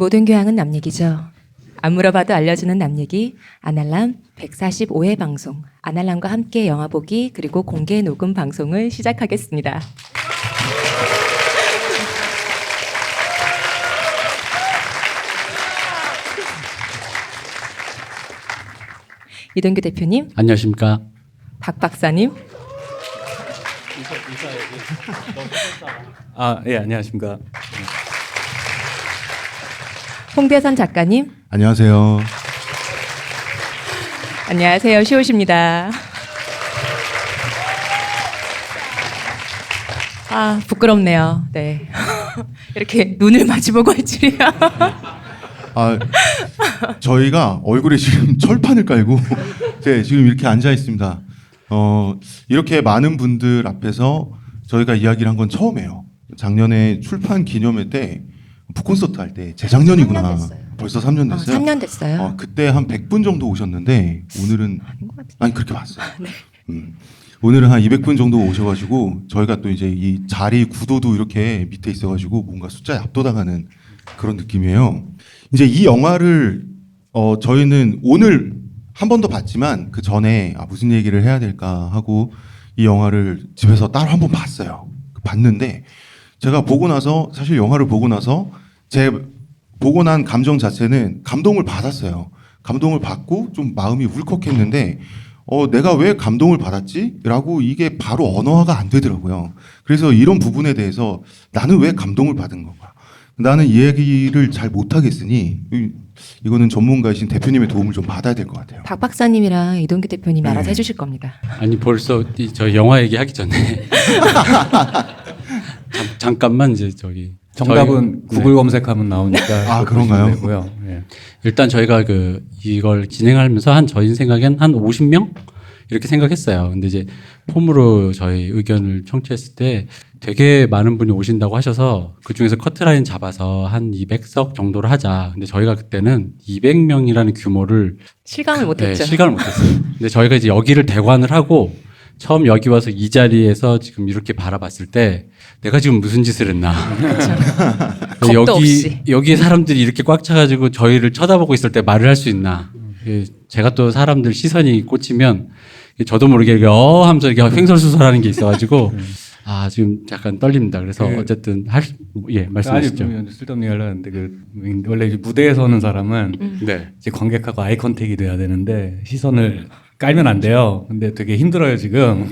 모든 교양은 남 얘기죠. 안 물어봐도 알려주는 남 얘기 아날람 145회 방송 아날람과 함께 영화 보기 그리고 공개 녹음 방송을 시작하겠습니다. 이동규 대표님, 안녕하십니까. 박 박사님, 예, 안녕하십니까. 홍대선 작가님, 안녕하세요. 안녕하세요. 시옷입니다. 아, 부끄럽네요. 네. 이렇게 눈을 마주보고 할 줄이야. 저희가 얼굴에 지금 철판을 깔고 네, 지금 이렇게 앉아 있습니다. 이렇게 많은 분들 앞에서 저희가 이야기를 한 건 처음이에요. 작년에 출판 기념회 때 북콘서트 할 때 재작년이구나. 3년 됐어요. 벌써 3년 됐어요. 3년 됐어요. 그때 한 100분 정도 오셨는데 오늘은 아닌 것 같은데. 아니 그렇게 왔어요. 네. 오늘은 한 200분 정도 오셔가지고 저희가 또 이제 이 자리 구도도 이렇게 밑에 있어가지고 뭔가 숫자에 압도당하는 그런 느낌이에요. 이제 이 영화를 저희는 오늘 한 번 더 봤지만 그 전에 무슨 얘기를 해야 될까 하고 이 영화를 집에서 따로 한 번 봤어요. 봤는데 제가 보고 나서 사실 영화를 보고 나서 제 보고 난 감정 자체는 감동을 받았어요. 감동을 받고 좀 마음이 울컥했는데 내가 왜 감동을 받았지? 라고 이게 바로 언어화가 안 되더라고요. 그래서 이런 부분에 대해서 나는 왜 감동을 받은 건가? 나는 이 얘기를 잘 못하겠으니 이거는 전문가이신 대표님의 도움을 좀 받아야 될 것 같아요. 박 박사님이랑 이동규 대표님이 알아서 네. 해주실 겁니다. 아니 벌써 저 영화 얘기하기 전에 잠깐만 이제 정답은 저희- 구글 검색하면 나오니까. 그런가요? 되고요. 예. 일단 저희가 이걸 진행하면서 저희 생각엔 한 50명 이렇게 생각했어요. 근데 이제 폼으로 저희 의견을 청취했을 때 되게 많은 분이 오신다고 하셔서 그 중에서 커트라인 잡아서 한 200석 정도로 하자. 근데 저희가 그때는 200명이라는 규모를 실감을 못했죠. 실감을 못했어요. 근데 저희가 이제 여기를 대관을 하고 처음 여기 와서 이 자리에서 지금 이렇게 바라봤을 때 내가 지금 무슨 짓을 했나. 겁도 없이. 여기에 사람들이 이렇게 꽉 차가지고 저희를 쳐다보고 있을 때 말을 할 수 있나. 제가 또 사람들 시선이 꽂히면 저도 모르게 이렇게 하면서 이렇게 횡설수설하는 게 있어가지고 지금 약간 떨립니다. 그래서 어쨌든 말씀하시죠. 아니, 쓸데없는 얘기 하려고 했는데 원래 이제 무대에 서는 사람은 네. 이제 관객하고 아이 컨택이 돼야 되는데 시선을 깔면 안 돼요. 근데 되게 힘들어요, 지금.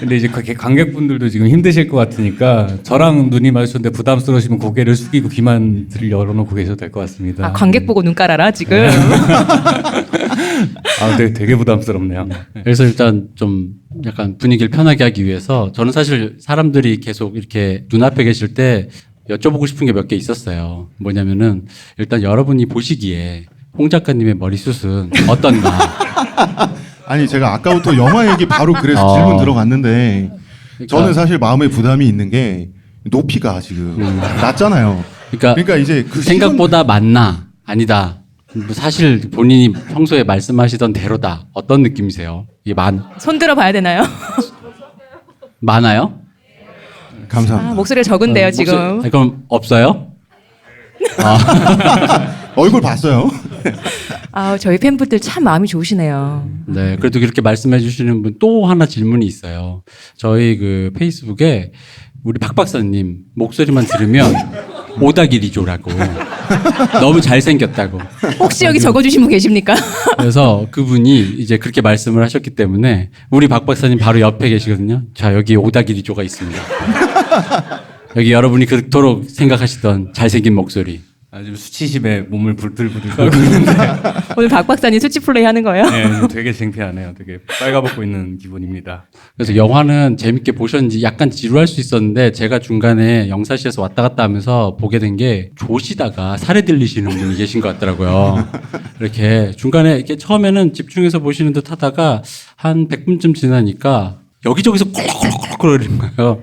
근데 이제 관객분들도 지금 힘드실 것 같으니까 저랑 눈이 마주쳤는데 부담스러우시면 고개를 숙이고 귀만 열어놓고 계셔도 될 것 같습니다. 관객 보고 눈 깔아라 지금. 되게 부담스럽네요. 그래서 일단 좀 약간 분위기를 편하게 하기 위해서 저는 사실 사람들이 계속 이렇게 눈앞에 계실 때 여쭤보고 싶은 게 몇 개 있었어요. 뭐냐면은 일단 여러분이 보시기에 홍 작가님의 머리숱은 어떤가? 아니 제가 아까부터 영화 얘기 바로 그래서 질문 들어갔는데 그러니까- 저는 사실 마음에 부담이 있는 게 높이가 지금 낮잖아요. 그러니까 이제 그 생각보다 많나 아니다. 뭐 사실 본인이 평소에 말씀하시던 대로다. 어떤 느낌이세요? 이게 손 들어 봐야 되나요? 많아요? 감사합니다. 목소리가 적은데요 지금. 그럼 없어요? 얼굴 봤어요? 저희 팬분들 참 마음이 좋으시네요. 네, 그래도 이렇게 말씀해 주시는 분 또 하나 질문이 있어요. 저희 페이스북에 우리 박 박사님 목소리만 들으면 오다기리조라고 너무 잘생겼다고. 혹시 여기 적어주신 분 계십니까? 그래서 그분이 이제 그렇게 말씀을 하셨기 때문에 우리 박 박사님 바로 옆에 계시거든요. 자, 여기 오다기리조가 있습니다. 여기 여러분이 그토록 생각하시던 잘생긴 목소리. 지금 수치심에 몸을 불들불들 떨고 있는데 오늘 박 박사님 수치 플레이 하는 거예요? 지금 되게 창피하네요. 되게 빨가벗고 있는 기분입니다. 그래서 영화는 재밌게 보셨는지 약간 지루할 수 있었는데 제가 중간에 영사실에서 왔다 갔다 하면서 보게 된 게 조시다가 살에 들리시는 분이 계신 것 같더라고요. 이렇게 중간에 이렇게 처음에는 집중해서 보시는 듯 하다가 한 100분쯤 지나니까 여기저기서 콜록콜록콜록거리는 거예요.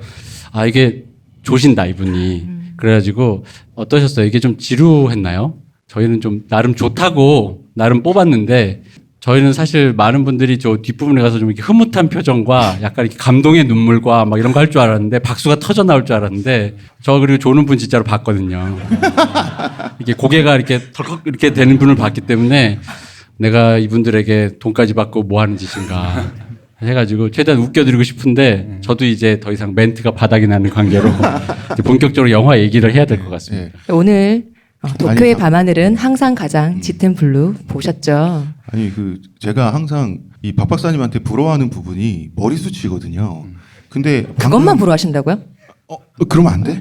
이게 조신다 이분이. 그래가지고 어떠셨어요? 이게 좀 지루했나요? 저희는 좀 나름 좋다고 나름 뽑았는데 저희는 사실 많은 분들이 저 뒷부분에 가서 좀 이렇게 흐뭇한 표정과 약간 이렇게 감동의 눈물과 막 이런 거 할 줄 알았는데 박수가 터져 나올 줄 알았는데 저 그리고 조는 분 진짜로 봤거든요. 이게 고개가 이렇게 덜컥 이렇게 되는 분을 봤기 때문에 내가 이분들에게 돈까지 받고 뭐 하는 짓인가 해가지고 최대한 웃겨드리고 싶은데 저도 이제 더 이상 멘트가 바닥이 나는 관계로 이제 본격적으로 영화 얘기를 해야 될 것 같습니다. 예. 오늘 도쿄의 아니, 밤하늘은 항상 가장 짙은 블루 보셨죠? 아니 그 제가 항상 이 박 박사님한테 부러워하는 부분이 머리숱이거든요. 근데 그것만 방금- 부러워하신다고요? 그러면 안 돼?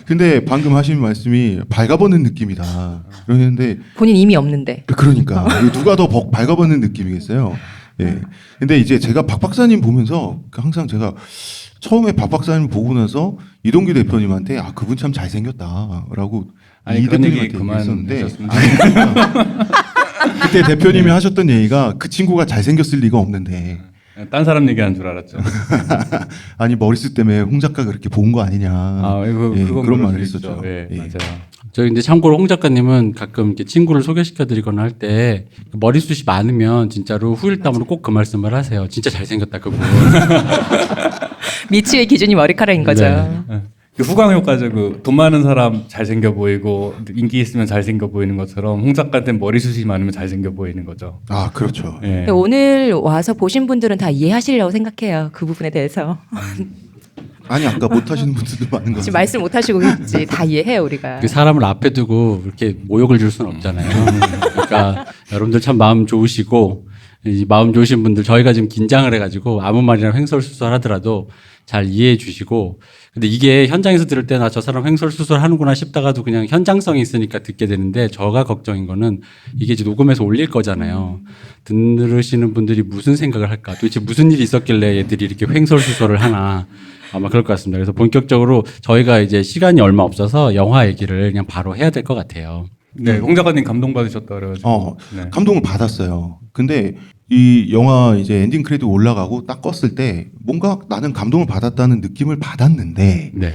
근데 방금 하신 말씀이 밝아버는 느낌이다. 그러는데 본인 이미 없는데. 그러니까 이거 누가 더 밝아버는 느낌이겠어요. 예. 근데 이제 제가 박 박사님 보면서 항상 제가 처음에 박 박사님 보고 나서 이동규 대표님한테 아 그분 참 잘생겼다라고 아니, 이 그런 얘기 대표님한테 그만 얘기했었는데 하셨으면 그때 대표님이 하셨던 얘기가 그 친구가 잘생겼을 리가 없는데 딴 사람 얘기하는 줄 알았죠. 아니 머리숱 때문에 홍 작가 그렇게 본 거 아니냐. 예, 그건 그런 그럴 말을 수 했었죠. 있죠. 예, 예. 맞아요. 저희 근데 참고로 홍 작가님은 가끔 이렇게 친구를 소개시켜드리거나 할 때 머리숱이 많으면 진짜로 후일담으로 꼭 그 말씀을 하세요. 진짜 잘생겼다 그분. 미치의 기준이 머리카락인 거죠. 네. 그 후광 효과죠. 돈 많은 사람 잘생겨 보이고 인기 있으면 잘생겨 보이는 것처럼 홍 작가한테 머리숱이 많으면 잘생겨 보이는 거죠. 아 그렇죠. 예. 오늘 와서 보신 분들은 다 이해하시려고 생각해요. 그 부분에 대해서. 아니 아까 못 하시는 분들도 많은 거 지금 같아요. 말씀 못 하시고 있지. 다 이해해요, 우리가. 그 사람을 앞에 두고 이렇게 모욕을 줄 수는 없잖아요. 그러니까 여러분들 참 마음 좋으시고 이 마음 좋으신 분들 저희가 지금 긴장을 해가지고 아무 말이나 횡설수설하더라도 잘 이해해 주시고 근데 이게 현장에서 들을 때나 저 사람 횡설수설 하는구나 싶다가도 그냥 현장성이 있으니까 듣게 되는데 저가 걱정인 거는 이게 이제 녹음해서 올릴 거잖아요. 들으시는 분들이 무슨 생각을 할까 도대체 무슨 일이 있었길래 얘들이 이렇게 횡설수설을 하나 아마 그럴 것 같습니다. 그래서 본격적으로 저희가 이제 시간이 얼마 없어서 영화 얘기를 그냥 바로 해야 될 것 같아요. 네, 홍 작가님 감동 받으셨다 그래가지고. 네. 감동을 받았어요. 근데 이 영화 이제 엔딩 크레딧 올라가고 딱 껐을 때 뭔가 나는 감동을 받았다는 느낌을 받았는데 네.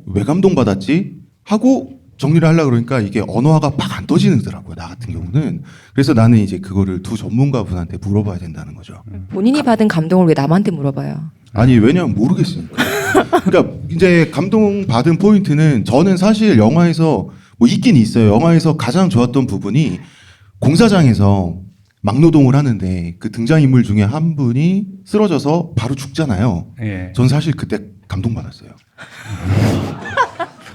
왜 감동 받았지? 하고 정리를 하려고 그러니까 이게 언어화가 막 안 떠지더라고요. 나 같은 경우는. 그래서 나는 이제 그거를 두 전문가분한테 물어봐야 된다는 거죠. 본인이 받은 감동을 왜 남한테 물어봐요? 아니 왜냐면 모르겠으니까. 그러니까 이제 감동 받은 포인트는 저는 사실 영화에서 뭐 있긴 있어요. 영화에서 가장 좋았던 부분이 공사장에서 막노동을 하는데 그 등장인물 중에 한 분이 쓰러져서 바로 죽잖아요. 예. 전 사실 그때 감동받았어요.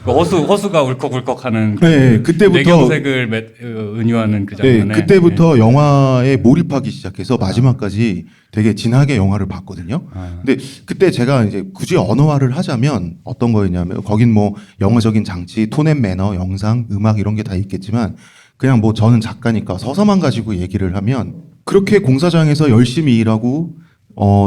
그 허수가 울컥울컥하는 네, 그때부터 내경색을 은유하는 그 네, 장면에. 그때부터 영화에 몰입하기 시작해서 마지막까지 되게 진하게 영화를 봤거든요. 아. 근데 그때 제가 이제 굳이 언어화를 하자면 어떤 거였냐면 거긴 뭐 영어적인 장치, 톤 앤 매너, 영상, 음악 이런 게 다 있겠지만 그냥 뭐 저는 작가니까 서사만 가지고 얘기를 하면 그렇게 공사장에서 열심히 일하고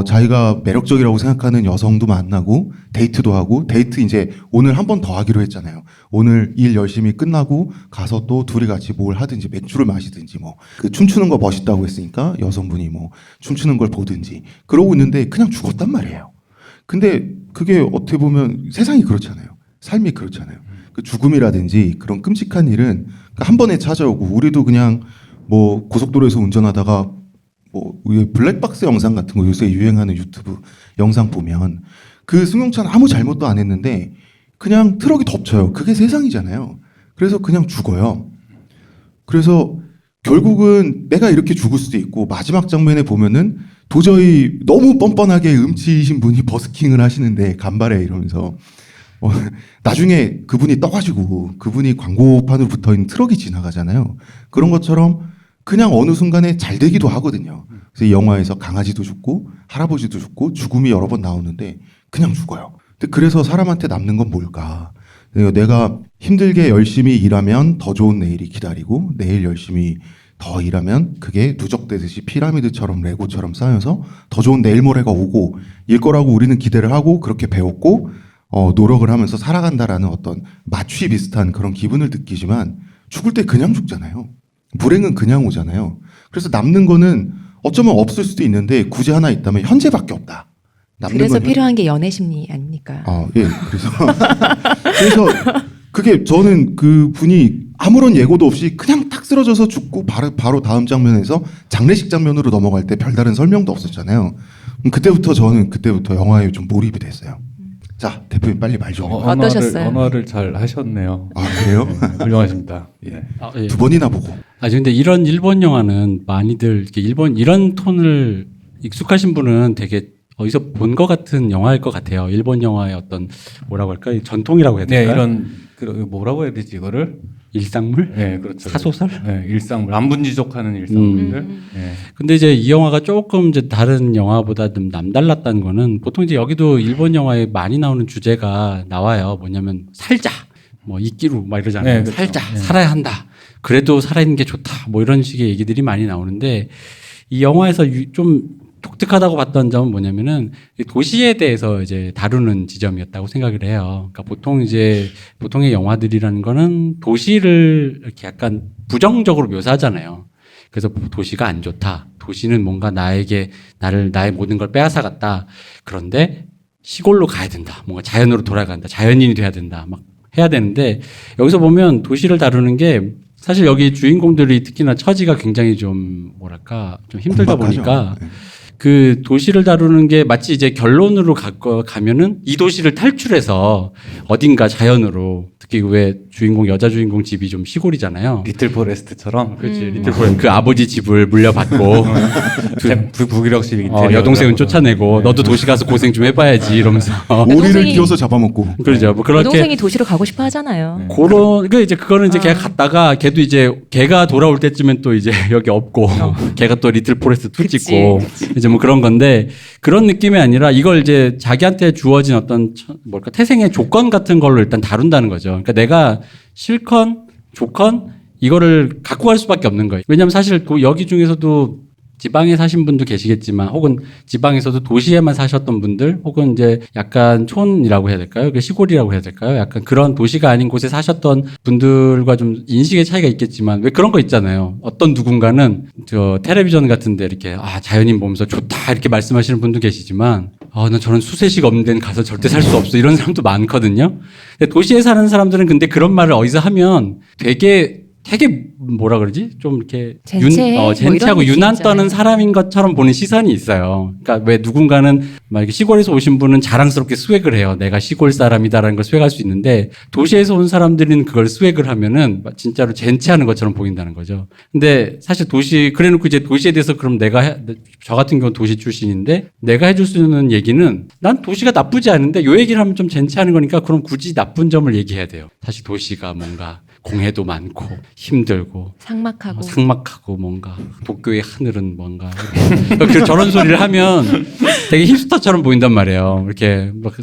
자기가 매력적이라고 생각하는 여성도 만나고 데이트도 하고 데이트 이제 오늘 한 번 더 하기로 했잖아요. 오늘 일 열심히 끝나고 가서 또 둘이 같이 뭘 하든지 맥주를 마시든지 뭐 그 춤추는 거 멋있다고 했으니까 여성분이 뭐 춤추는 걸 보든지 그러고 있는데 그냥 죽었단 말이에요. 근데 그게 어떻게 보면 세상이 그렇잖아요. 삶이 그렇잖아요. 그 죽음이라든지 그런 끔찍한 일은 한 번에 찾아오고 우리도 그냥 뭐 고속도로에서 운전하다가 뭐 블랙박스 영상 같은 거 요새 유행하는 유튜브 영상 보면 그 승용차는 아무 잘못도 안 했는데 그냥 트럭이 덮쳐요. 그게 세상이잖아요. 그래서 그냥 죽어요. 그래서 결국은 내가 이렇게 죽을 수도 있고 마지막 장면에 보면은 도저히 너무 뻔뻔하게 음치이신 분이 버스킹을 하시는데 간발해 이러면서 나중에 그분이 떠가지고 그분이 광고판으로 붙어있는 트럭이 지나가잖아요. 그런 것처럼 그냥 어느 순간에 잘 되기도 하거든요. 그래서 이 영화에서 강아지도 죽고 할아버지도 죽고 죽음이 여러 번 나오는데 그냥 죽어요. 근데 그래서 사람한테 남는 건 뭘까? 내가 힘들게 열심히 일하면 더 좋은 내일이 기다리고 내일 열심히 더 일하면 그게 누적되듯이 피라미드처럼 레고처럼 쌓여서 더 좋은 내일 모레가 오고 일 거라고 우리는 기대를 하고 그렇게 배웠고 노력을 하면서 살아간다라는 어떤 마취 비슷한 그런 기분을 느끼지만 죽을 때 그냥 죽잖아요. 불행은 그냥 오잖아요. 그래서 남는 거는 어쩌면 없을 수도 있는데 굳이 하나 있다면 현재밖에 없다. 남는 그래서 건 필요한 게 연애 심리 아닙니까? 예. 그래서 그래서 그게 저는 그 분이 아무런 예고도 없이 그냥 탁 쓰러져서 죽고 바로 다음 장면에서 장례식 장면으로 넘어갈 때 별다른 설명도 없었잖아요. 그때부터 저는 영화에 좀 몰입이 됐어요. 자, 대표님 빨리 말 좀. 어떠셨어요? 언어를 잘 하셨네요. 아, 그래요? 훌륭하십니다. 예. 예. 두 번이나 보고. 근데 이런 일본 영화는 많이들 이렇게 일본 이런 톤을 익숙하신 분은 되게 어디서 본 것 같은 영화일 것 같아요. 일본 영화의 어떤 뭐라고 할까? 전통이라고 해야 네, 될까요? 이런 뭐라고 해야 되지 이거를? 일상물? 네, 그렇죠. 사소설? 네, 일상물, 안분지족하는 일상물들. 네. 근데 이제 이 영화가 조금 이제 다른 영화보다 좀 남달랐다는 거는 보통 이제 여기도 일본 영화에 많이 나오는 주제가 나와요. 뭐냐면 살자, 뭐 이끼루 막 이러잖아요. 네, 그렇죠. 살자, 네. 살아야 한다. 그래도 살아있는 게 좋다. 뭐 이런 식의 얘기들이 많이 나오는데 이 영화에서 좀 독특하다고 봤던 점은 뭐냐면은 도시에 대해서 이제 다루는 지점이었다고 생각을 해요. 그러니까 보통의 영화들이라는 거는 도시를 이렇게 약간 부정적으로 묘사하잖아요. 그래서 도시가 안 좋다. 도시는 뭔가 나의 모든 걸 빼앗아갔다. 그런데 시골로 가야 된다. 뭔가 자연으로 돌아간다. 자연인이 돼야 된다. 막 해야 되는데 여기서 보면 도시를 다루는 게 사실 여기 주인공들이 특히나 처지가 굉장히 좀 뭐랄까 좀 힘들다 곤박하죠. 보니까 네. 그 도시를 다루는 게 마치 이제 결론으로 가면은 이 도시를 탈출해서 어딘가 자연으로 특히 왜 여자 주인공 집이 좀 시골이잖아요. 리틀 포레스트처럼. 그렇지. 리틀 포렌 그 아버지 집을 물려받고 부기력식 인테리어. 여동생은 쫓아내고 너도 도시 가서 고생 좀 해봐야지 이러면서 오리를 여동생이- 끼워서 잡아먹고. 그러죠. 뭐 그렇게 여동생이 도시로 가고 싶어 하잖아요. 그거는 이제 걔가 갔다가 걔도 이제 걔가 돌아올 때쯤엔 또 이제 여기 없고 걔가 또 리틀 포레스트 투 그치, 찍고 이제 뭐 그런 건데 그런 느낌이 아니라 이걸 이제 자기한테 주어진 어떤 태생의 조건 같은 걸로 일단 다룬다는 거죠. 그러니까 내가 싫건 좋건 이거를 갖고 갈 수밖에 없는 거예요. 왜냐하면 사실 여기 중에서도 지방에 사신 분도 계시겠지만 혹은 지방에서도 도시에만 사셨던 분들 혹은 이제 약간 촌이라고 해야 될까요? 시골이라고 해야 될까요? 약간 그런 도시가 아닌 곳에 사셨던 분들과 좀 인식의 차이가 있겠지만 왜 그런 거 있잖아요. 어떤 누군가는 저 텔레비전 같은데 이렇게 자연인 보면서 좋다 이렇게 말씀하시는 분도 계시지만 나 저런 수세식 없는 데는 가서 절대 살 수 없어 이런 사람도 많거든요. 근데 도시에 사는 사람들은 근데 그런 말을 어디서 하면 되게 뭐라 그러지? 좀 이렇게 젠체하고 유난 떠는 사람인 것처럼 보는 시선이 있어요. 그러니까 왜 누군가는 막 이렇게 시골에서 오신 분은 자랑스럽게 스웩을 해요. 내가 시골 사람이다라는 걸 스웩할 수 있는데 도시에서 온 사람들은 그걸 스웩을 하면은 진짜로 젠체하는 것처럼 보인다는 거죠. 근데 사실 그래놓고 이제 도시에 대해서 그럼 저 같은 경우는 도시 출신인데 내가 해줄 수 있는 얘기는 난 도시가 나쁘지 않은데 요 얘기를 하면 좀 젠체하는 거니까 그럼 굳이 나쁜 점을 얘기해야 돼요. 사실 도시가 뭔가 공해도 많고 힘들고 삭막하고 뭔가 도쿄의 하늘은 뭔가 저런 소리를 하면 되게 힙스터처럼 보인단 말이에요. 이렇게 막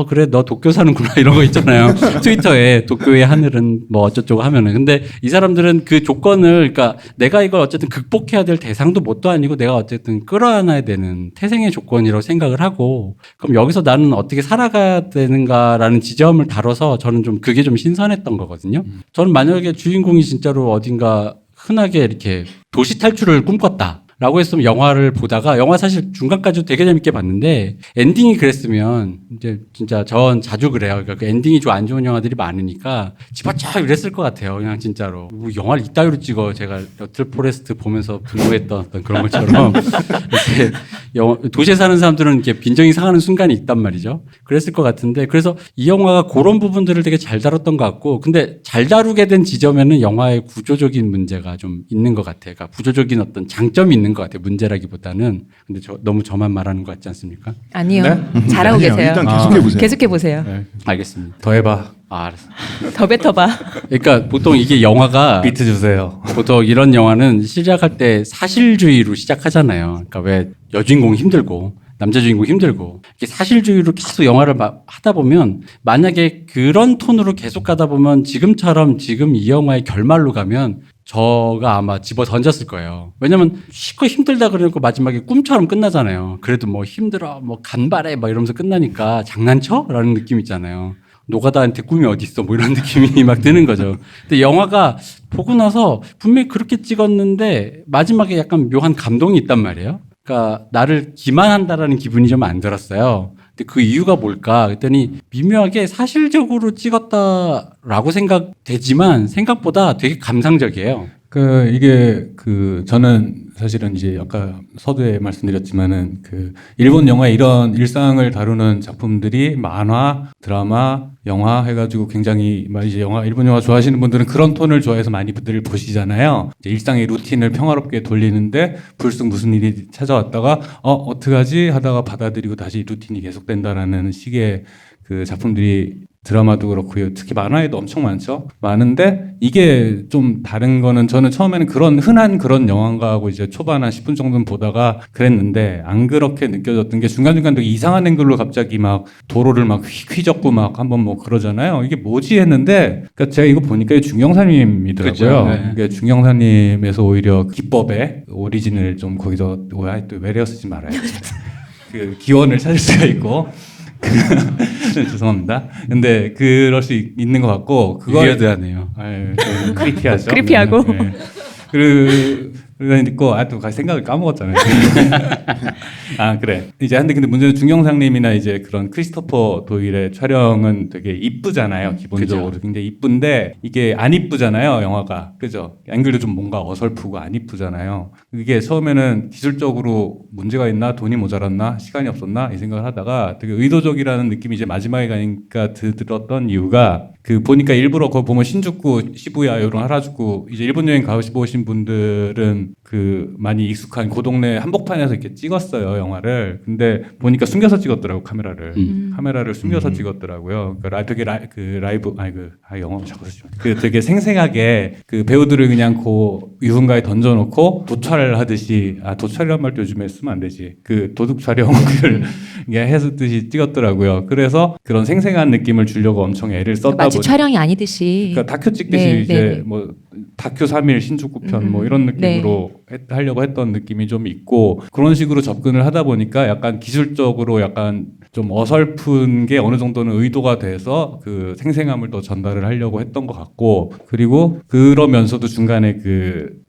그래 너 도쿄 사는구나 이런 거 있잖아요. 트위터에 도쿄의 하늘은 뭐 어쩌고 하면은 근데 이 사람들은 그 조건을 그러니까 내가 이걸 어쨌든 극복해야 될 대상도 뭣도 아니고 내가 어쨌든 끌어안아야 되는 태생의 조건이라고 생각을 하고 그럼 여기서 나는 어떻게 살아가야 되는가라는 지점을 다뤄서 저는 좀 그게 좀 신선했던 거거든요. 저는 만약에 주인공이 진짜로 어딘가 흔하게 이렇게 도시 탈출을 꿈꿨다. 라고 했으면 영화를 보다가 영화 사실 중간까지도 되게 재밌게 봤는데 엔딩이 그랬으면 이제 진짜 전 자주 그래요. 그러니까 그 엔딩이 좀 안 좋은 영화들이 많으니까 집어쳐 이랬을 것 같아요. 그냥 진짜로 뭐 영화를 이따위로 찍어 제가 리틀 포레스트 보면서 분노했던 어떤 그런 것처럼 이렇게 도시에 사는 사람들은 이렇게 빈정이 상하는 순간이 있단 말이죠. 그랬을 것 같은데 그래서 이 영화가 그런 부분들을 되게 잘 다뤘던 것 같고 근데 잘 다루게 된 지점에는 영화의 구조적인 문제가 좀 있는 것 같아요. 그러니까 구조적인 어떤 장점이 있는 것 같아요. 문제라기보다는. 근데 너무 저만 말하는 것 같지 않습니까? 아니요. 네? 잘하고 아니에요. 계세요. 일단 계속해보세요. 계속해보세요. 네. 알겠습니다. 더 해봐. 알았어. 더 뱉어봐. 그러니까 보통 이게 영화가 비트 주세요. 보통 이런 영화는 시작할 때 사실주의로 시작하잖아요. 그러니까 왜 여주인공이 힘들고 남자 주인공 힘들고 이렇게 사실주의로 계속 영화를 하다 보면 만약에 그런 톤으로 계속 가다 보면 지금 이 영화의 결말로 가면 저가 아마 집어 던졌을 거예요. 왜냐면 실컷 힘들다 그러고 마지막에 꿈처럼 끝나잖아요. 그래도 뭐 힘들어, 뭐 간발해 막 이러면서 끝나니까 장난쳐? 라는 느낌 있잖아요. 노가다한테 꿈이 어디 있어? 뭐 이런 느낌이 막 드는 거죠. 근데 영화가 보고 나서 분명히 그렇게 찍었는데 마지막에 약간 묘한 감동이 있단 말이에요. 그러니까 나를 기만한다라는 기분이 좀 안 들었어요. 근데 그 이유가 뭘까? 그랬더니 미묘하게 사실적으로 찍었다라고 생각되지만 생각보다 되게 감상적이에요. 이게 저는 사실은 이제 아까 서두에 말씀드렸지만은 일본 영화 이런 일상을 다루는 작품들이 만화, 드라마, 영화 해가지고 굉장히 이제 일본 영화 좋아하시는 분들은 그런 톤을 좋아해서 많이 분들 보시잖아요. 이제 일상의 루틴을 평화롭게 돌리는데 불쑥 무슨 일이 찾아왔다가 어떡하지 하다가 받아들이고 다시 루틴이 계속된다라는 식의 작품들이 드라마도 그렇고요. 특히 만화에도 엄청 많죠. 많은데 이게 좀 다른 거는 저는 처음에는 흔한 그런 영화인가 하고 이제 초반 한 10분 정도는 보다가 그랬는데 안 그렇게 느껴졌던 게 중간중간 되게 이상한 앵글로 갑자기 막 도로를 막 휘젓고 막 한번 뭐 그러잖아요. 이게 뭐지 했는데 그러니까 제가 이거 보니까 중경사님이더라고요. 그렇죠. 네. 그러니까 중경사님에서 오히려 기법의 오리진을 좀 거기서 또 외래어 쓰지 말아야지. 기원을 찾을 수가 있고 죄송합니다. 근데 그럴 수 있는 것 같고 위어드하네요. 크리피하죠. 크리피하고. 네. 그러니까 또 생각을 까먹었잖아요. 그래. 이제 근데 문제는 중경상님이나 이제 그런 크리스토퍼 도일의 촬영은 되게 이쁘잖아요. 기본적으로 그죠. 굉장히 이쁜데 이게 안 이쁘잖아요. 영화가. 그죠? 앵글도 좀 뭔가 어설프고 안 이쁘잖아요. 이게 처음에는 기술적으로 문제가 있나, 돈이 모자랐나, 시간이 없었나 이 생각을 하다가 되게 의도적이라는 느낌이 이제 마지막에 가니까 들었던 이유가 보니까 일부러 거기 보면 신주쿠, 시부야, 이런 하라주쿠 이제 일본 여행 가보신 분들은 많이 익숙한 그 동네 한복판에서 이렇게 찍었어요 영화를. 근데 보니까 숨겨서 찍었더라고 카메라를 숨겨서 찍었더라고요. 되게 라이브 영어 자꾸 쓰죠. 되게 생생하게 배우들을 그냥 유흥가에 던져놓고 도찰을 하듯이 도찰이란 말도 요즘에 쓰면 안 되지. 도둑 촬영을 해서듯이 찍었더라고요. 그래서 그런 생생한 느낌을 주려고 엄청 애를 썼다 마치 촬영이 아니듯이. 그러니까 다큐 찍듯이 네, 이제 네. 뭐 다큐 3일 신주쿠 편 뭐 이런 느낌으로 하려고 했던 느낌이 좀 있고 그런 식으로 접근을 하다 보니까 약간 기술적으로 약간 좀 어설픈 게 어느 정도는 의도가 돼서 생생함을 더 전달을 하려고 했던 것 같고 그리고 그러면서도 중간에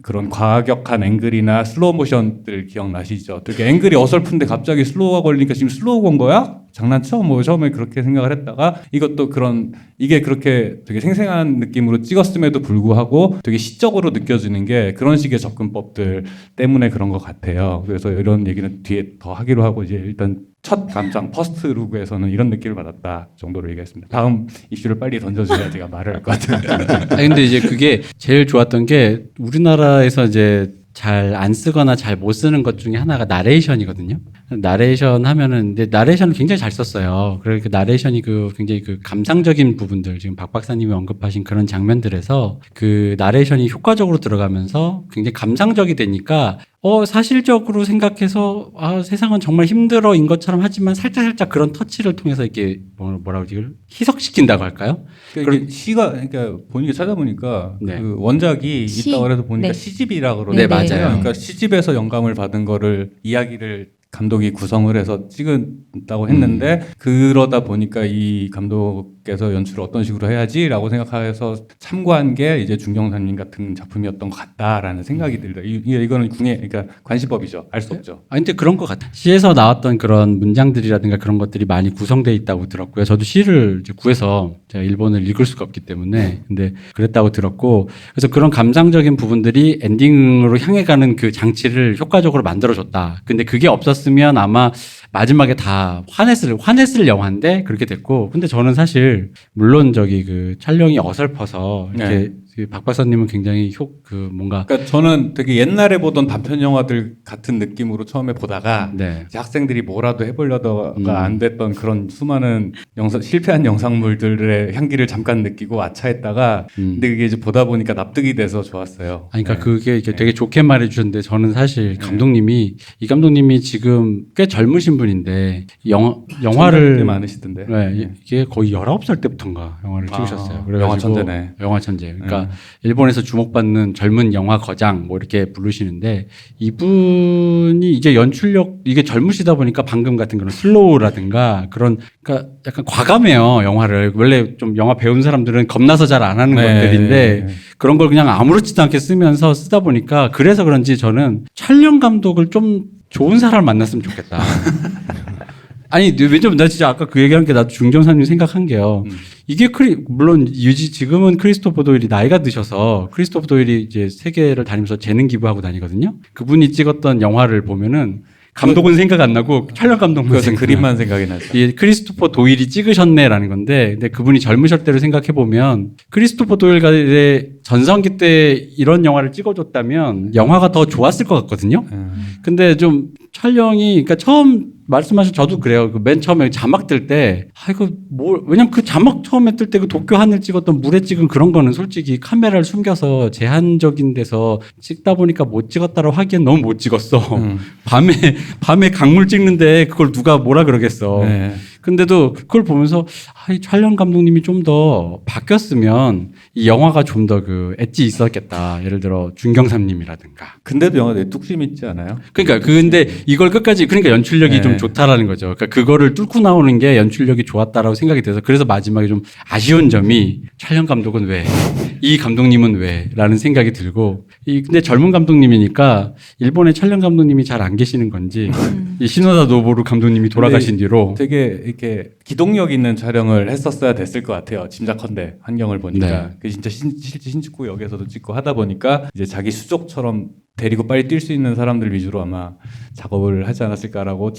그런 과격한 앵글이나 슬로우 모션들 기억나시죠? 되게 앵글이 어설픈데 갑자기 슬로우가 걸리니까 지금 슬로우 건 거야? 장난쳐? 뭐 처음에 그렇게 생각을 했다가 이것도 이게 그렇게 되게 생생한 느낌으로 찍었음에도 불구하고 되게 시적으로 느껴지는 게 그런 식의 접근법들 때문에 그런 것 같아요. 그래서 이런 얘기는 뒤에 더 하기로 하고 이제 일단 첫 감상 퍼스트 룩에서는 이런 느낌을 받았다 정도로 얘기했습니다. 다음 이슈를 빨리 던져줘야 제가 말을 할 것 같아요. 근데 이제 그게 제일 좋았던 게 우리나라에서 이제 잘 안 쓰거나 잘 못 쓰는 것 중에 하나가 나레이션이거든요. 나레이션 하면은 근데 나레이션을 굉장히 잘 썼어요. 그러니까 나레이션이 굉장히 감상적인 부분들 지금 박 박사님이 언급하신 그런 장면들에서 나레이션이 효과적으로 들어가면서 굉장히 감상적이 되니까 사실적으로 생각해서 세상은 정말 힘들어인 것처럼 하지만 살짝 그런 터치를 통해서 이렇게 뭐라 그러지 이걸 희석시킨다고 할까요? 그러니까 보니까 찾아보니까 네. 원작이 있다고 그래서 보니까 네. 시집이라 그러더라고요. 네, 맞아요. 그러니까 시집에서 영감을 받은 거를 이야기를 감독이 구성을 해서 찍었다고 했는데 그러다 보니까 이 감독께서 연출을 어떤 식으로 해야지라고 생각해서 참고한 게 이제 중경사님 같은 작품이었던 것 같다라는 생각이 들다. 이거는 그러니까 관시법이죠. 알 수 없죠. 근데 그런 것 같아요. 시에서 나왔던 그런 문장들이라든가 그런 것들이 많이 구성되어 있다고 들었고요. 저도 시를 이제 구해서 제가 일본을 읽을 수가 없기 때문에 근데 그랬다고 들었고 그래서 그런 감상적인 부분들이 엔딩으로 향해 가는 그 장치를 효과적으로 만들어줬다. 근데 그게 없었으면 아마 마지막에 다 화냈을 영화인데 그렇게 됐고 근데 저는 사실 물론 촬영이 어설퍼서 이렇게 박 박사님은 굉장히 뭔가 그러니까 저는 되게 옛날에 보던 단편 영화들 같은 느낌으로 처음에 보다가 네. 이제 학생들이 뭐라도 해보려다가 안 됐던 그런 수많은 실패한 영상물들의 향기를 잠깐 느끼고 아차했다가 근데 그게 이제 보다 보니까 납득이 돼서 좋았어요. 그러니까 그게 이렇게 되게 좋게 말해주셨는데 저는 사실 이 감독님이 지금 꽤 젊으신 분인데 영화를 꽤 많으시던데. 네, 이게 거의 19살 때부터인가 영화를 찍으셨어요. 그래가지고 영화 천재네. 영화 천재. 그러니까 일본에서 주목받는 젊은 영화 거장 뭐 이렇게 부르시는데 이분이 이제 연출력 이게 젊으시다 보니까 방금 같은 그런 슬로우라든가 그러니까 약간 과감해요 영화를. 원래 좀 영화 배운 사람들은 겁나서 잘 안 하는 것들인데 그런 걸 그냥 아무렇지도 않게 쓰다 보니까 그래서 그런지 저는 촬영 감독을 좀 좋은 사람을 만났으면 좋겠다. 아니 왜냐면 나 진짜 아까 그 얘기한 게 나도 중경사님 생각한 게요. 이게 물론 지금은 크리스토퍼 도일이 나이가 드셔서 크리스토퍼 도일이 이제 세계를 다니면서 재능 기부하고 다니거든요. 그분이 찍었던 영화를 보면은 감독은 생각 안 나고 촬영 감독만 그것은 그림만 생각이 나죠. 이 크리스토퍼 도일이 찍으셨네라는 건데, 근데 그분이 젊으실 때를 생각해 보면 크리스토퍼 도일의 전성기 때 이런 영화를 찍어줬다면 영화가 더 좋았을 것 같거든요. 근데 좀 촬영이, 그러니까 처음 말씀하신 저도 그래요. 그 맨 처음에 자막 뜰 때, 이거 왜냐면 그 자막 처음에 뜰 때 그 도쿄 하늘 찍었던 물에 찍은 그런 거는 솔직히 카메라를 숨겨서 제한적인 데서 찍다 보니까 못 찍었다라고 하기엔 너무 못 찍었어. 밤에 강물 찍는데 그걸 누가 뭐라 그러겠어. 네. 근데도 그걸 보면서 이 촬영 감독님이 좀 더 바뀌었으면 이 영화가 좀 더 그 엣지 있었겠다. 예를 들어 준경삼님이라든가. 근데도 영화에 뚝심 있지 않아요? 그러니까 근데 이걸 끝까지 그러니까 연출력이 네. 좀 좋다라는 거죠. 그러니까 그거를 뚫고 나오는 게 연출력이 좋았다라고 생각이 돼서 그래서 마지막에 좀 아쉬운 점이 촬영 감독은 왜, 이 감독님은 왜라는 생각이 들고 근데 젊은 감독님이니까 일본의 촬영 감독님이 잘 안 계시는 건지 이 시노다 노보루 감독님이 돌아가신 뒤로 되게 이렇게 기동력 있는 촬영을 했었어야 됐을 것 같아요. 짐작컨대 환경을 보니까 네. 그 진짜 실제 신주쿠역에서도 찍고 하다 보니까 이제 자기 수족처럼 데리고 빨리 뛸 수 있는 사람들 위주로 아마 작업을 하지 않았을까라고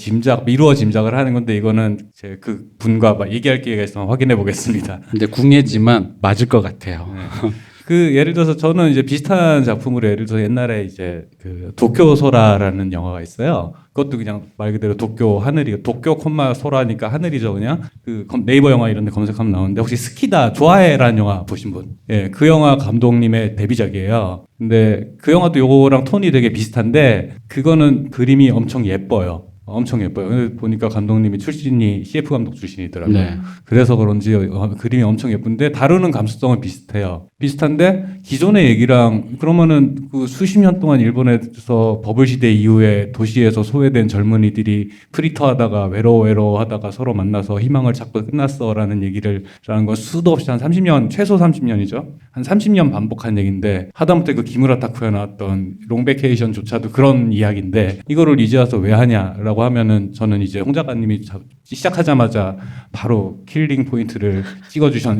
미루어 짐작을 하는 건데 이거는 제 그 분과 얘기할 기회가 있으면 확인해 보겠습니다. 근데 궁예지만 맞을 것 같아요. 네. 그 예를 들어서 저는 이제 비슷한 작품으로 예를 들어서 옛날에 이제 그 도쿄 소라라는 영화가 있어요. 그것도 그냥 말 그대로 도쿄 하늘이 도쿄 콤마 소라니까 하늘이죠 그냥. 그 네이버 영화 이런 데 검색하면 나오는데 혹시 스키다 좋아해라는 영화 보신 분? 예, 그 영화 감독님의 데뷔작이에요. 근데 그 영화도 요거랑 톤이 되게 비슷한데 그거는 그림이 엄청 예뻐요. 엄청 예뻐요. 근데 보니까 감독님이 출신이 CF 감독 출신이더라고요. 네. 그래서 그런지 그림이 엄청 예쁜데 다루는 감수성은 비슷해요. 비슷한데 기존의 얘기랑 그러면은 그 수십 년 동안 일본에서 버블 시대 이후에 도시에서 소외된 젊은이들이 프리터하다가 외로워하다가 서로 만나서 희망을 찾고 끝났어라는 얘기를라는 건 수도 없이 한 30년 최소 30년이죠. 한 30년 반복한 얘기인데 하다못해 그 기무라 타쿠에 나왔던 롱베케이션조차도 그런 이야기인데 이거를 이제 와서 왜 하냐라고 하면은 저는 이제 홍 작가님이 시작하자마자 바로 킬링 포인트를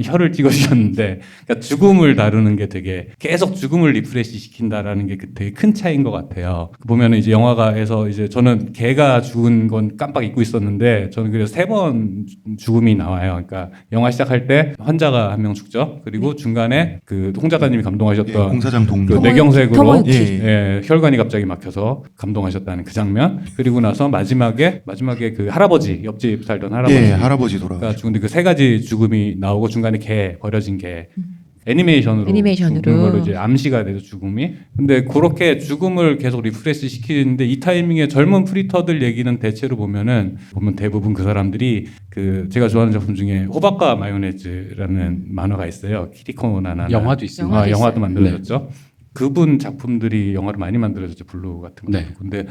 혀를 찍어주셨는데 그러니까 죽음을 다루는 게 되게 계속 죽음을 리프레시 시킨다라는 게 되게 큰 차이인 것 같아요. 보면은 이제 영화가에서 이제 저는 개가 죽은 건 깜빡 잊고 있었는데 저는 그래서 3번 죽음이 나와요. 그러니까 영화 시작할 때 환자가 한 명 죽죠. 그리고 중간에 그 홍 작가님이 감동하셨던 예, 공사장 그 동료. 뇌경색으로 예. 예, 혈관이 갑자기 막혀서 감동하셨다는 그 장면. 그리고 나서 마지막에 그 할아버지 옆집 살던 할아버지. 예, 할아버지 돌아가. 그러니까 죽은데 그 3가지 죽음이 나오고 중간에 버려진 개. 애니메이션으로 죽는 걸로 이제 암시가 되죠 죽음이. 근데 그렇게 죽음을 계속 리프레시 시키는데 이 타이밍에 젊은 프리터들 얘기는 대체로 보면 대부분 그 사람들이 그 제가 좋아하는 작품 중에 호박과 마요네즈라는 만화가 있어요. 키리코 나나 영화도 있습니다. 영화도 만들어졌죠. 그분 작품들이 영화를 많이 만들어졌죠. 블루 같은 거. 네. 근데